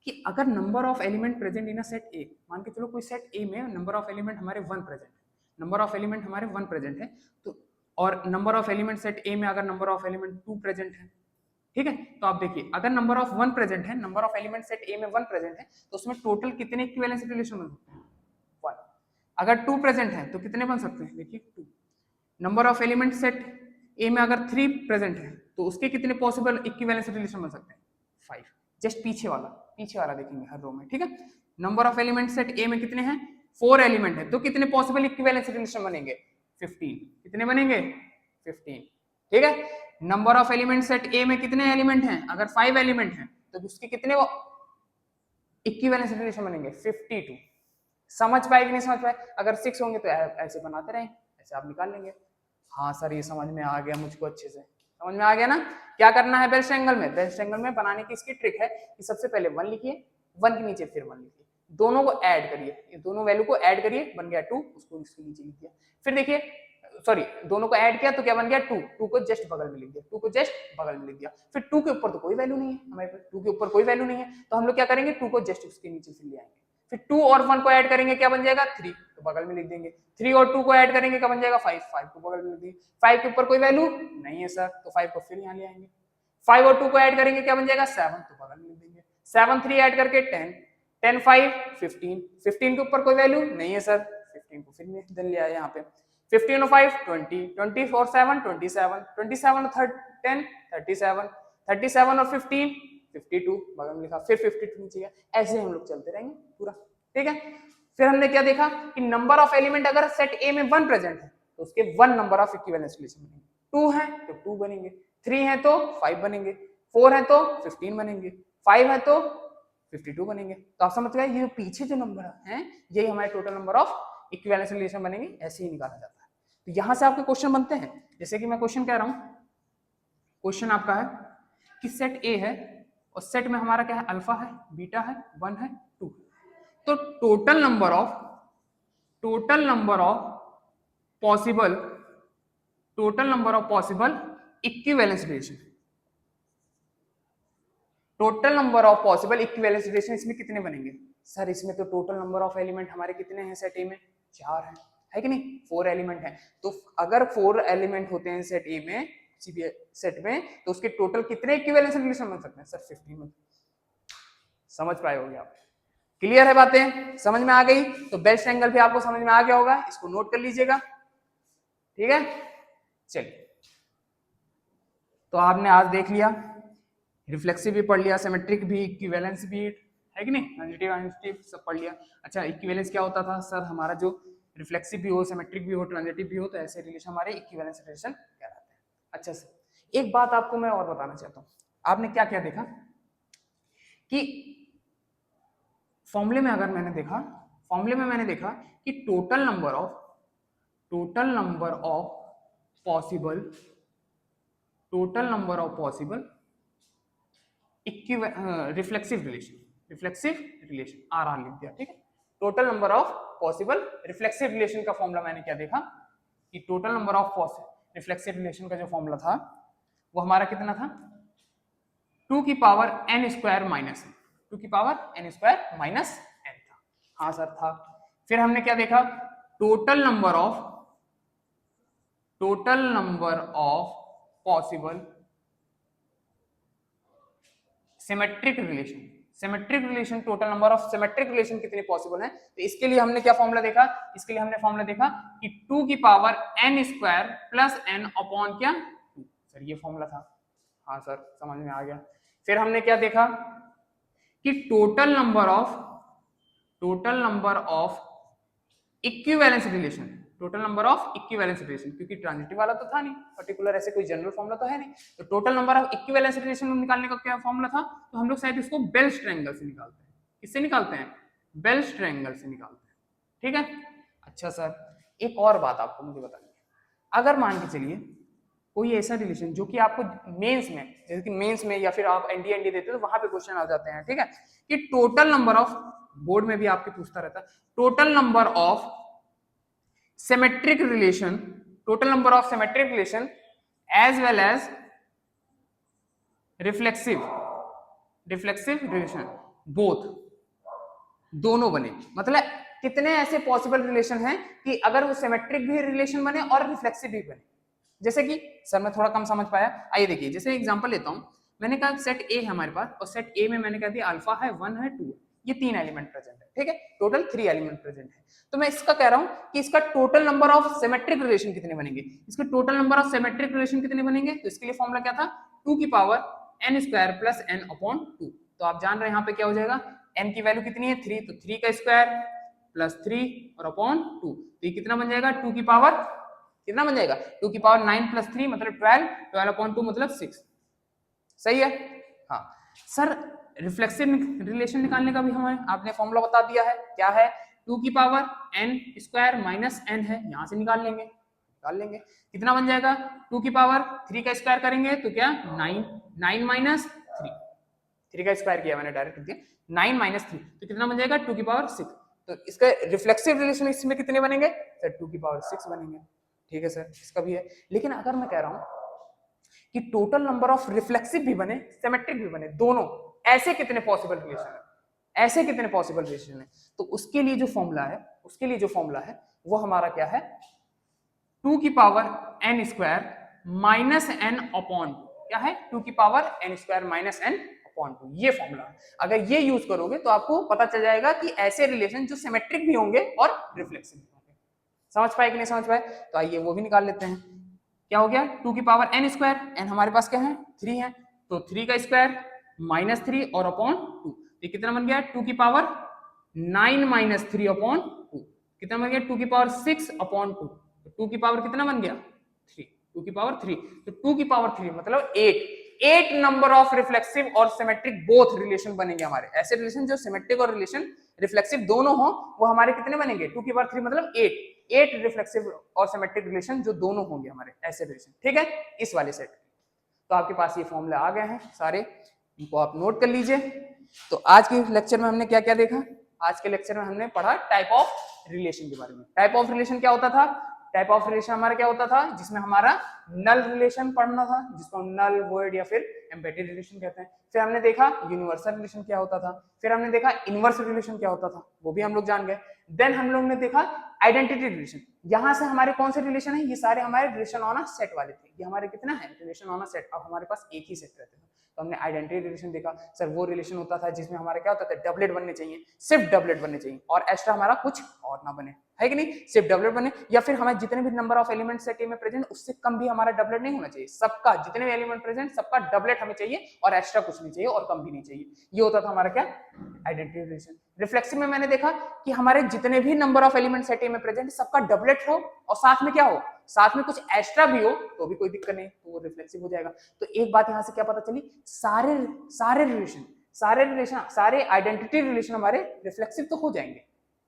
कि अगर number of element present in a set ए, मान के चलो कोई सेट ए में नंबर ऑफ एलिमेंट हमारे 1 प्रेजेंट है, नंबर ऑफ एलिमेंट हमारे 1 प्रेजेंट है, तो और number of element set A में अगर नंबर ऑफ एलिमेंट 2 प्रेजेंट है, ठीक है, तो आप देखिए अगर नंबर ऑफ 1 प्रेजेंट है, number of element set A में 1 प्रेजेंट है, तो उसमें टोटल कितने इक्विवेलेंस रिलेशन बन सकते हैं? 1। अगर 2 प्रेजेंट है तो कितने बन सकते हैं? देखिए 2। Number of element set A में अगर 3 प्रेजेंट है तो उसके कितने पॉसिबल इक्विवेलेंस रिलेशन बन सकते हैं? 5। जस्ट पीछे वाला देखेंगे हर रो में, ठीक है। Number of element set A में कितने हैं? 4 एलिमेंट है, तो कितने पॉसिबल इक्विवेलेंस रिलेशन बनेंगे? 15। कितने बनेंगे? 15, ठीक है। Number of element set A में कितने एलिमेंट हैं? अगर 5 एलिमेंट हैं तो उसके कितने इक्विवेलेंस रिलेशन बनेंगे? 52। समझ पाए कि नहीं समझ पाए? अगर 6 होंगे तो ऐसे बनाते रहें, ऐसे आप निकाल लेंगे। हाँ सर ये समझ में आ गया मुझको, अच्छे से समझ में आ गया ना। क्या करना है बेस्ट एंगल में? बेस्ट एंगल में बनाने की इसकी ट्रिक है कि सबसे पहले 1 लिखिए, 1 के नीचे फिर 1 लिखिए, दोनों को ऐड करिए, ये दोनों वैल्यू को ऐड करिए, बन गया 2, उसको इसके नीचे लिख दिया। फिर देखिए सॉरी, दोनों को ऐड किया तो क्या बन गया? 2, 2 को जस्ट बगल में लिख दिया, 2 को जस्ट बगल में लिख दिया। फिर 2 के ऊपर तो कोई वैल्यू नहीं है हमारे पास, 2 के ऊपर कोई वैल्यू नहीं है, तो हम लोग क्या करेंगे? 2 को जस्ट उसके नीचे फिर ले आएंगे। फिर 2 और 1 को ऐड करेंगे, क्या बन जाएगा? 3, तो बगल में लिख देंगे। 3 और 2 को ऐड करेंगे, क्या बन जाएगा? 5, 5 को बगल में लिख देंगे। 5 के ऊपर कोई वैल्यू नहीं है सर, तो 5 को फिर यहाँ ले आएंगे। 5 और 2 को ऐड करेंगे, क्या बन जाएगा? 7, तो बगल में लिख देंगे। 7 3 ऐड करके 10, 10 5 15, 15 के ऊपर कोई वैल्यू नहीं है सर, 15 को फिर इधर ले आए यहाँ पे। 15 और 5 20, 20 और 7 27, 27 और 10 37, 37 और 15 52, बगल में लिखा, फिर 52 नीचे गया। ऐसे हम लोग चलते रहेंगे पूरा, ठीक है। फिर हमने क्या देखा कि नंबर ऑफ एलिमेंट अगर सेट ए में 1 प्रेजेंट है तो उसके 1 नंबर ऑफ इक्विवेलेंस रिलेशन बनेंगे। 2 है तो 2 बनेंगे, 3 है तो 5 बनेंगे, 4 है तो 15 बनेंगे, 5 है तो 52 बनेंगे। तो आप समझ गए ये पीछे जो नंबर है यही हमारे total number of equivalence relation बनेंगे, ऐसे ही निकाला जाता है। तो यहां से आपके क्वेश्चन बनते हैं, जैसे कि मैं क्वेश्चन कह रहा हूं, क्वेश्चन आपका है कि सेट ए है और सेट में हमारा क्या है? अल्फा है, बीटा है, 1 है, 2। तो total number of possible equivalence relation, total number of possible equivalence relation इसमें कितने बनेंगे? सर इसमें तो टोटल नंबर ऑफ एलिमेंट हमारे कितने हैं सेट ए में? 4 है कि नहीं? 4 एलिमेंट है, तो अगर 4 एलिमेंट होते हैं सेट ए में, सेट में, तो उसके टोटल कितने इक्विवेलेंस रिलेशन बन सकते हैं? सर 15। समझ पाए होंगे आप? क्लियर है बातें? समझ में आ गई? तो बेस्ट एंगल भी आपको समझ में आ गया होगा, इसको नोट कर लीजिएगा, ठीक है। चलिए तो आपने आज देख लिया, रिफ्लेक्सिव भी पढ़ लिया, सिमेट्रिक भी, इक्विवेलेंस भी, है कि नहीं, ट्रांजिटिव एंजिटिव सब पढ़ लिया। अच्छा इक्विवेलेंस क्या होता था? सर हमारा जो रिफ्लेक्सिव भी हो, सिमेट्रिक भी हो, ट्रांजिटिव भी हो, तो ऐसे रिलेशन हमारे इक्विवेलेंस रिलेशन कहलाते हैं। अच्छा सर एक बात आपको मैं और बताना चाहता हूँ, आपने क्या क्या देखा कि फॉर्मूले में अगर मैंने देखा, फॉर्मूले में मैंने देखा कि total number of possible reflexive relation R लिख दिया, ठीक है। Total number of possible reflexive relation का फॉर्मूला मैंने क्या देखा कि total number of reflexive relation का जो फॉर्मूला था वो हमारा कितना था? 2 की power n square minus n, 2 की power n square minus n था। हाँ सर था। फिर हमने क्या देखा? Total number of possible symmetric relation, total number of symmetric relation कितने पॉसिबल हैं? तो इसके लिए हमने क्या फॉर्मूला देखा? इसके लिए हमने फॉर्मूला देखा कि 2 की power n square plus n upon क्या 2। सर ये फॉर्मूला था। हाँ सर समझ में आ गया। फिर हमने क्या देखा कि total number of equivalence relation, क्योंकि ट्रांजिटिव वाला तो था नहीं, पर्टिकुलर ऐसे कोई जनरल फॉर्मूला तो है नहीं, तो total number of equivalence relation निकालने का क्या फॉर्मूला था? तो हम लोग शायद इसको बेल्स ट्रायंगल से निकालते हैं। किससे निकालते हैं? बेल्स ट्रायंगल से निकालते हैं, ठीक है। अच्छा सर एक और बात आपको मुझे बतानी है, अगर मान के चलिए कोई ऐसा रिलेशन जो कि आपको मेंस में, जैसे कि मेंस में या फिर आप एनडीए एनडीए देते हो तो वहां पे क्वेश्चन आ जाते हैं, ठीक है, कि टोटल नंबर ऑफ, बोर्ड में भी आपके पूछता रहता है, total number of symmetric relation, total number of symmetric relation as well as reflexive relation, both, दोनों बने, मतलब कितने ऐसे पॉसिबल रिलेशन हैं कि अगर वो सिमेट्रिक भी रिलेशन बने और रिफ्लेक्सिव भी बने। जैसे कि सर मैं थोड़ा कम समझ पाया, आइए देखिए, जैसे एग्जांपल लेता हूं, मैंने कहा सेट ए है हमारे पास और सेट ए में मैंने कह दिया अल्फा है 1 है 2, ये 3 एलिमेंट प्रेजेंट है, ठीक है, टोटल 3 एलिमेंट प्रेजेंट है। तो मैं इसका कह रहा हूं कि इसका total number of symmetric relation कितने बनेंगे, इसके total number of symmetric relation कितने बनेंगे, तो इसके लिए फॉर्मूला क्या था, 2 की power n square plus n upon 2। तो आप जान रहे हैं यहाँ पे क्या हो जाएगा, n की वैल्यू कितनी है 3, तो 3 का स्क्वायर प्लस 3 और अपॉन 2, तो ये कितना बन जाएगा, 2 की पावर कितना बन जाएगा, 2 की पावर 9 प्लस 3 मतलब 12, 12 अपॉन 2 मतलब 6, सही है। हाँ सर, रिफ्लेक्सिव रिलेशन निकालने का भी हमें आपने फॉर्मूला बता दिया है, क्या है, 2 की power n square minus n है, यहां से निकाल लेंगे, कितना बन जाएगा, 2 की पावर 3 का स्क्वायर करेंगे तो क्या 9, 9 माइनस 3 का स्क्वायर किया मैंने डायरेक्ट दिया, 9 माइनस 3 तो कितना बन जाएगा 2 की पावर 6। तो इसका रिफ्लेक्सिव रिलेशन इसमें कितने बनेंगे सर, 2 की पावर 6 बनेंगे, ठीक है सर, इसका भी है। लेकिन अगर मैं कह रहा हूं कि टोटल नंबर ऑफ रिफ्लेक्सिव भी बने सिमेट्रिक भी बने, दोनों, ऐसे कितने पॉसिबल रिलेशन है, ऐसे कितने पॉसिबल रिलेशन है, तो उसके लिए जो फॉर्मूला है वो हमारा क्या है, 2 की power n square minus n upon, क्या है, 2 की power n square minus n upon 2, ये फॉर्मूला। अगर ये यूज करोगे तो आपको पता चल जाएगा कि ऐसे रिलेशन जो सिमेट्रिक भी होंगे और रिफ्लेक्सिव भी होंगे। समझ पाए कि नहीं समझ पाए, तो आइए वो भी निकाल लेते हैं। क्या हो गया, 2 की पावर n स्क्वायर, n हमारे पास क्या है 3 है, तो 3 का स्क्वायर माइनस 3 और अपॉन 2, ये कितना बन गया 2 की पावर 9 माइनस 3 अपॉन 2, कितना बन गया 2 की पावर 6 अपॉन 2, तो 2 की पावर कितना बन गया 3, 2 की पावर 3, तो 2 की पावर 3 मतलब 8 नंबर ऑफ रिफ्लेक्सिव और सिमेट्रिक बोथ रिलेशन बनेंगे हमारे, ऐसे रिलेशन जो सिमेट्रिक और रिलेशन रिफ्लेक्सिव दोनों हो वो हमारे कितने बनेंगे, 2 की पावर 3 मतलब 8 रिफ्लेक्सिव और सिमेट्रिक रिलेशन जो दोनों होंगे हमारे ऐसे रिलेशन, ठीक है, इस वाले सेट। तो आपके पास ये फॉर्मूला आ गए हैं सारे, इनको आप नोट कर लीजिए। तो आज के लेक्चर में हमने क्या क्या देखा, आज के लेक्चर में हमने पढ़ा टाइप ऑफ रिलेशन के बारे में। टाइप ऑफ रिलेशन क्या होता था, टाइप ऑफ रिलेशन हमारा क्या होता था, जिसमें हमारा नल रिलेशन पढ़ना था, जिसको हम नल वॉइड या फिर एम्बेडेड रिलेशन कहते हैं। फिर हमने देखा यूनिवर्सल रिलेशन क्या होता था, फिर हमने देखा इनवर्स रिलेशन क्या होता था, वो भी हम लोग जान गए। देन हम लोग ने देखा आइडेंटिटी रिलेशन, यहां से हमारे कौन से रिलेशन है, ये सारे हमारे रिलेशन ऑन अ सेट वाले थे, ये हमारे कितना है रिलेशन ऑन अ सेट, अब हमारे पास एक ही सेट रहते हैं। तो हमने आइडेंटिटी रिलेशन देखा, सर वो रिलेशन होता था जिसमें हमारा क्या होता था, डबलेट बनने चाहिए, सिर्फ डबलेट बनने चाहिए और एक्स्ट्रा हमारा कुछ और ना बने, है कि नहीं, सिर्फ डबलेट बने, या फिर हमारे जितने भी नंबर ऑफ एलिमेंट सेट में प्रेजेंट उससे कम भी हमारा डबलेट नहीं होना चाहिए, सबका जितने भी एलिमेंट प्रेजेंट सबका डबलेट हमें चाहिए और एक्स्ट्रा कुछ नहीं चाहिए और कम भी नहीं चाहिए, ये होता था हमारा क्या आइडेंटिटी रिलेशन। रिफ्लेक्सिव में मैंने देखा कि हमारे जितने भी नंबर ऑफ एलिमेंट सेट में प्रेजेंट सबका डबलेट हो और साथ में क्या हो, साथ में कुछ एक्स्ट्रा भी हो तो भी कोई दिक्कत नहीं, तो वो रिफ्लेक्सिव हो जाएगा। तो एक बात यहां से क्या पता चली, सारे आइडेंटिटी रिलेशन हमारे रिफ्लेक्सिव तो हो जाएंगे,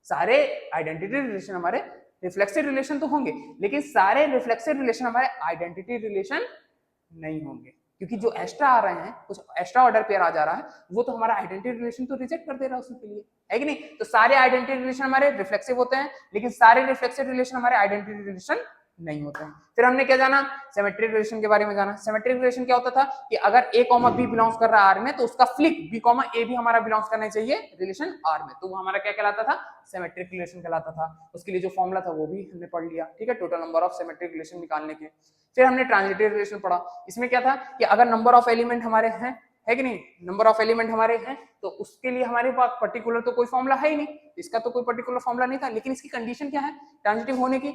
सारे आइडेंटिटी रिलेशन हमारे रिफ्लेक्सिव रिलेशन तो होंगे, लेकिन सारे रिफ्लेक्सिव रिलेशन हमारे आइडेंटिटी रिलेशन नहीं होंगे, क्योंकि जो एक्स्ट्रा आ रहे हैं, कुछ एक्स्ट्रा ऑर्डर पेयर आ जा रहा है, वो तो हमारा आइडेंटिटी रिलेशन तो रिजेक्ट कर दे रहा है उसके लिए, है कि नहीं। तो सारे आइडेंटिटी रिलेशन हमारे रिफ्लेक्सिव होते हैं, लेकिन सारे रिफ्लेक्सिव रिलेशन हमारे आइडेंटिटी रिलेशन नहीं होते हैं। फिर हमने क्या जाना, सिमेट्रिक रिलेशन के बारे में जाना। सिमेट्रिक रिलेशन क्या होता था कि अगर a कॉमा b बिलोंग्स कर रहा है आर में, तो उसका फ्लिप b कॉमा a भी हमारा बिलोंग्स करना चाहिए रिलेशन आर में, तो वो हमारा क्या कहलाता था, सिमेट्रिक रिलेशन कहलाता था। उसके लिए जो फॉर्मूला था वो भी हमने पढ़ लिया, ठीक है, total number of symmetric relation निकालने के। फिर हमने ट्रांजिटिव रिलेशन पढ़ा, इसमें क्या था कि अगर नंबर ऑफ एलिमेंट हमारे हैं, है कि नहीं, नंबर ऑफ एलिमेंट हमारे हैं, तो उसके लिए हमारे पास पर्टिकुलर तो कोई फॉर्मूला है ही नहीं, इसका तो कोई पर्टिकुलर फॉर्मूला नहीं था, लेकिन इसकी कंडीशन क्या है ट्रांजिटिव होने की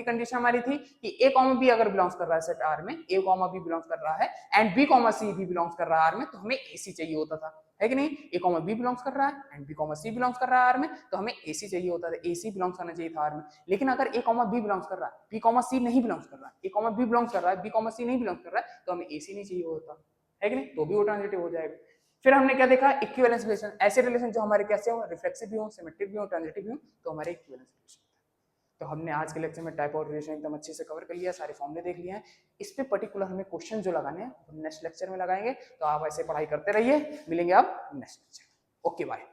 कंडीशन हमारी थी कि a कॉमा b अगर बिलोंग्स कर रहा है सेट आर में, a कॉमा b बिलोंग्स कर रहा है एंड b कॉमा c भी बिलोंग्स कर रहा है आर में, तो हमें ac चाहिए होता था, है कि नहीं, a कॉमा b बिलोंग्स कर रहा है and b comma c belongs कर रहा है आर में, तो हमें ac चाहिए होता था, ac बिलोंग्स करना चाहिए था आर में। लेकिन अगर a कॉमा b बिलोंग्स कर रहा है, b कॉमा c नहीं बिलोंग्स कर रहा है, a कॉमा b बिलोंग्स कर रहा है, b कॉमा c नहीं बिलोंग्स कर रहा है, तो हमें ac नहीं चाहिए होता, है कि नहीं, तो भी वो ट्रांजिटिव हो जाएगा। फिर हमने क्या देखा, इक्विवेलेंस रिलेशन, ऐसे रिलेशन जो हमारे कैसे हो, रिफ्लेक्सिव भी हो, सिमेट्रिक भी हो, ट्रांजिटिव भी हो, तो हमारे इक्विवेलेंस रिलेशन। तो हमने आज के लेक्चर में टाइप और रिलेशन एकदम अच्छे से कवर कर लिया, सारे फॉर्मूले देख लिए हैं। इस पे पर्टिकुलर हमें क्वेश्चन जो लगाने हैं नेक्स्ट लेक्चर में लगाएंगे। तो आप ऐसे पढ़ाई करते रहिए, मिलेंगे आप नेक्स्ट लेक्चर। Okay bye.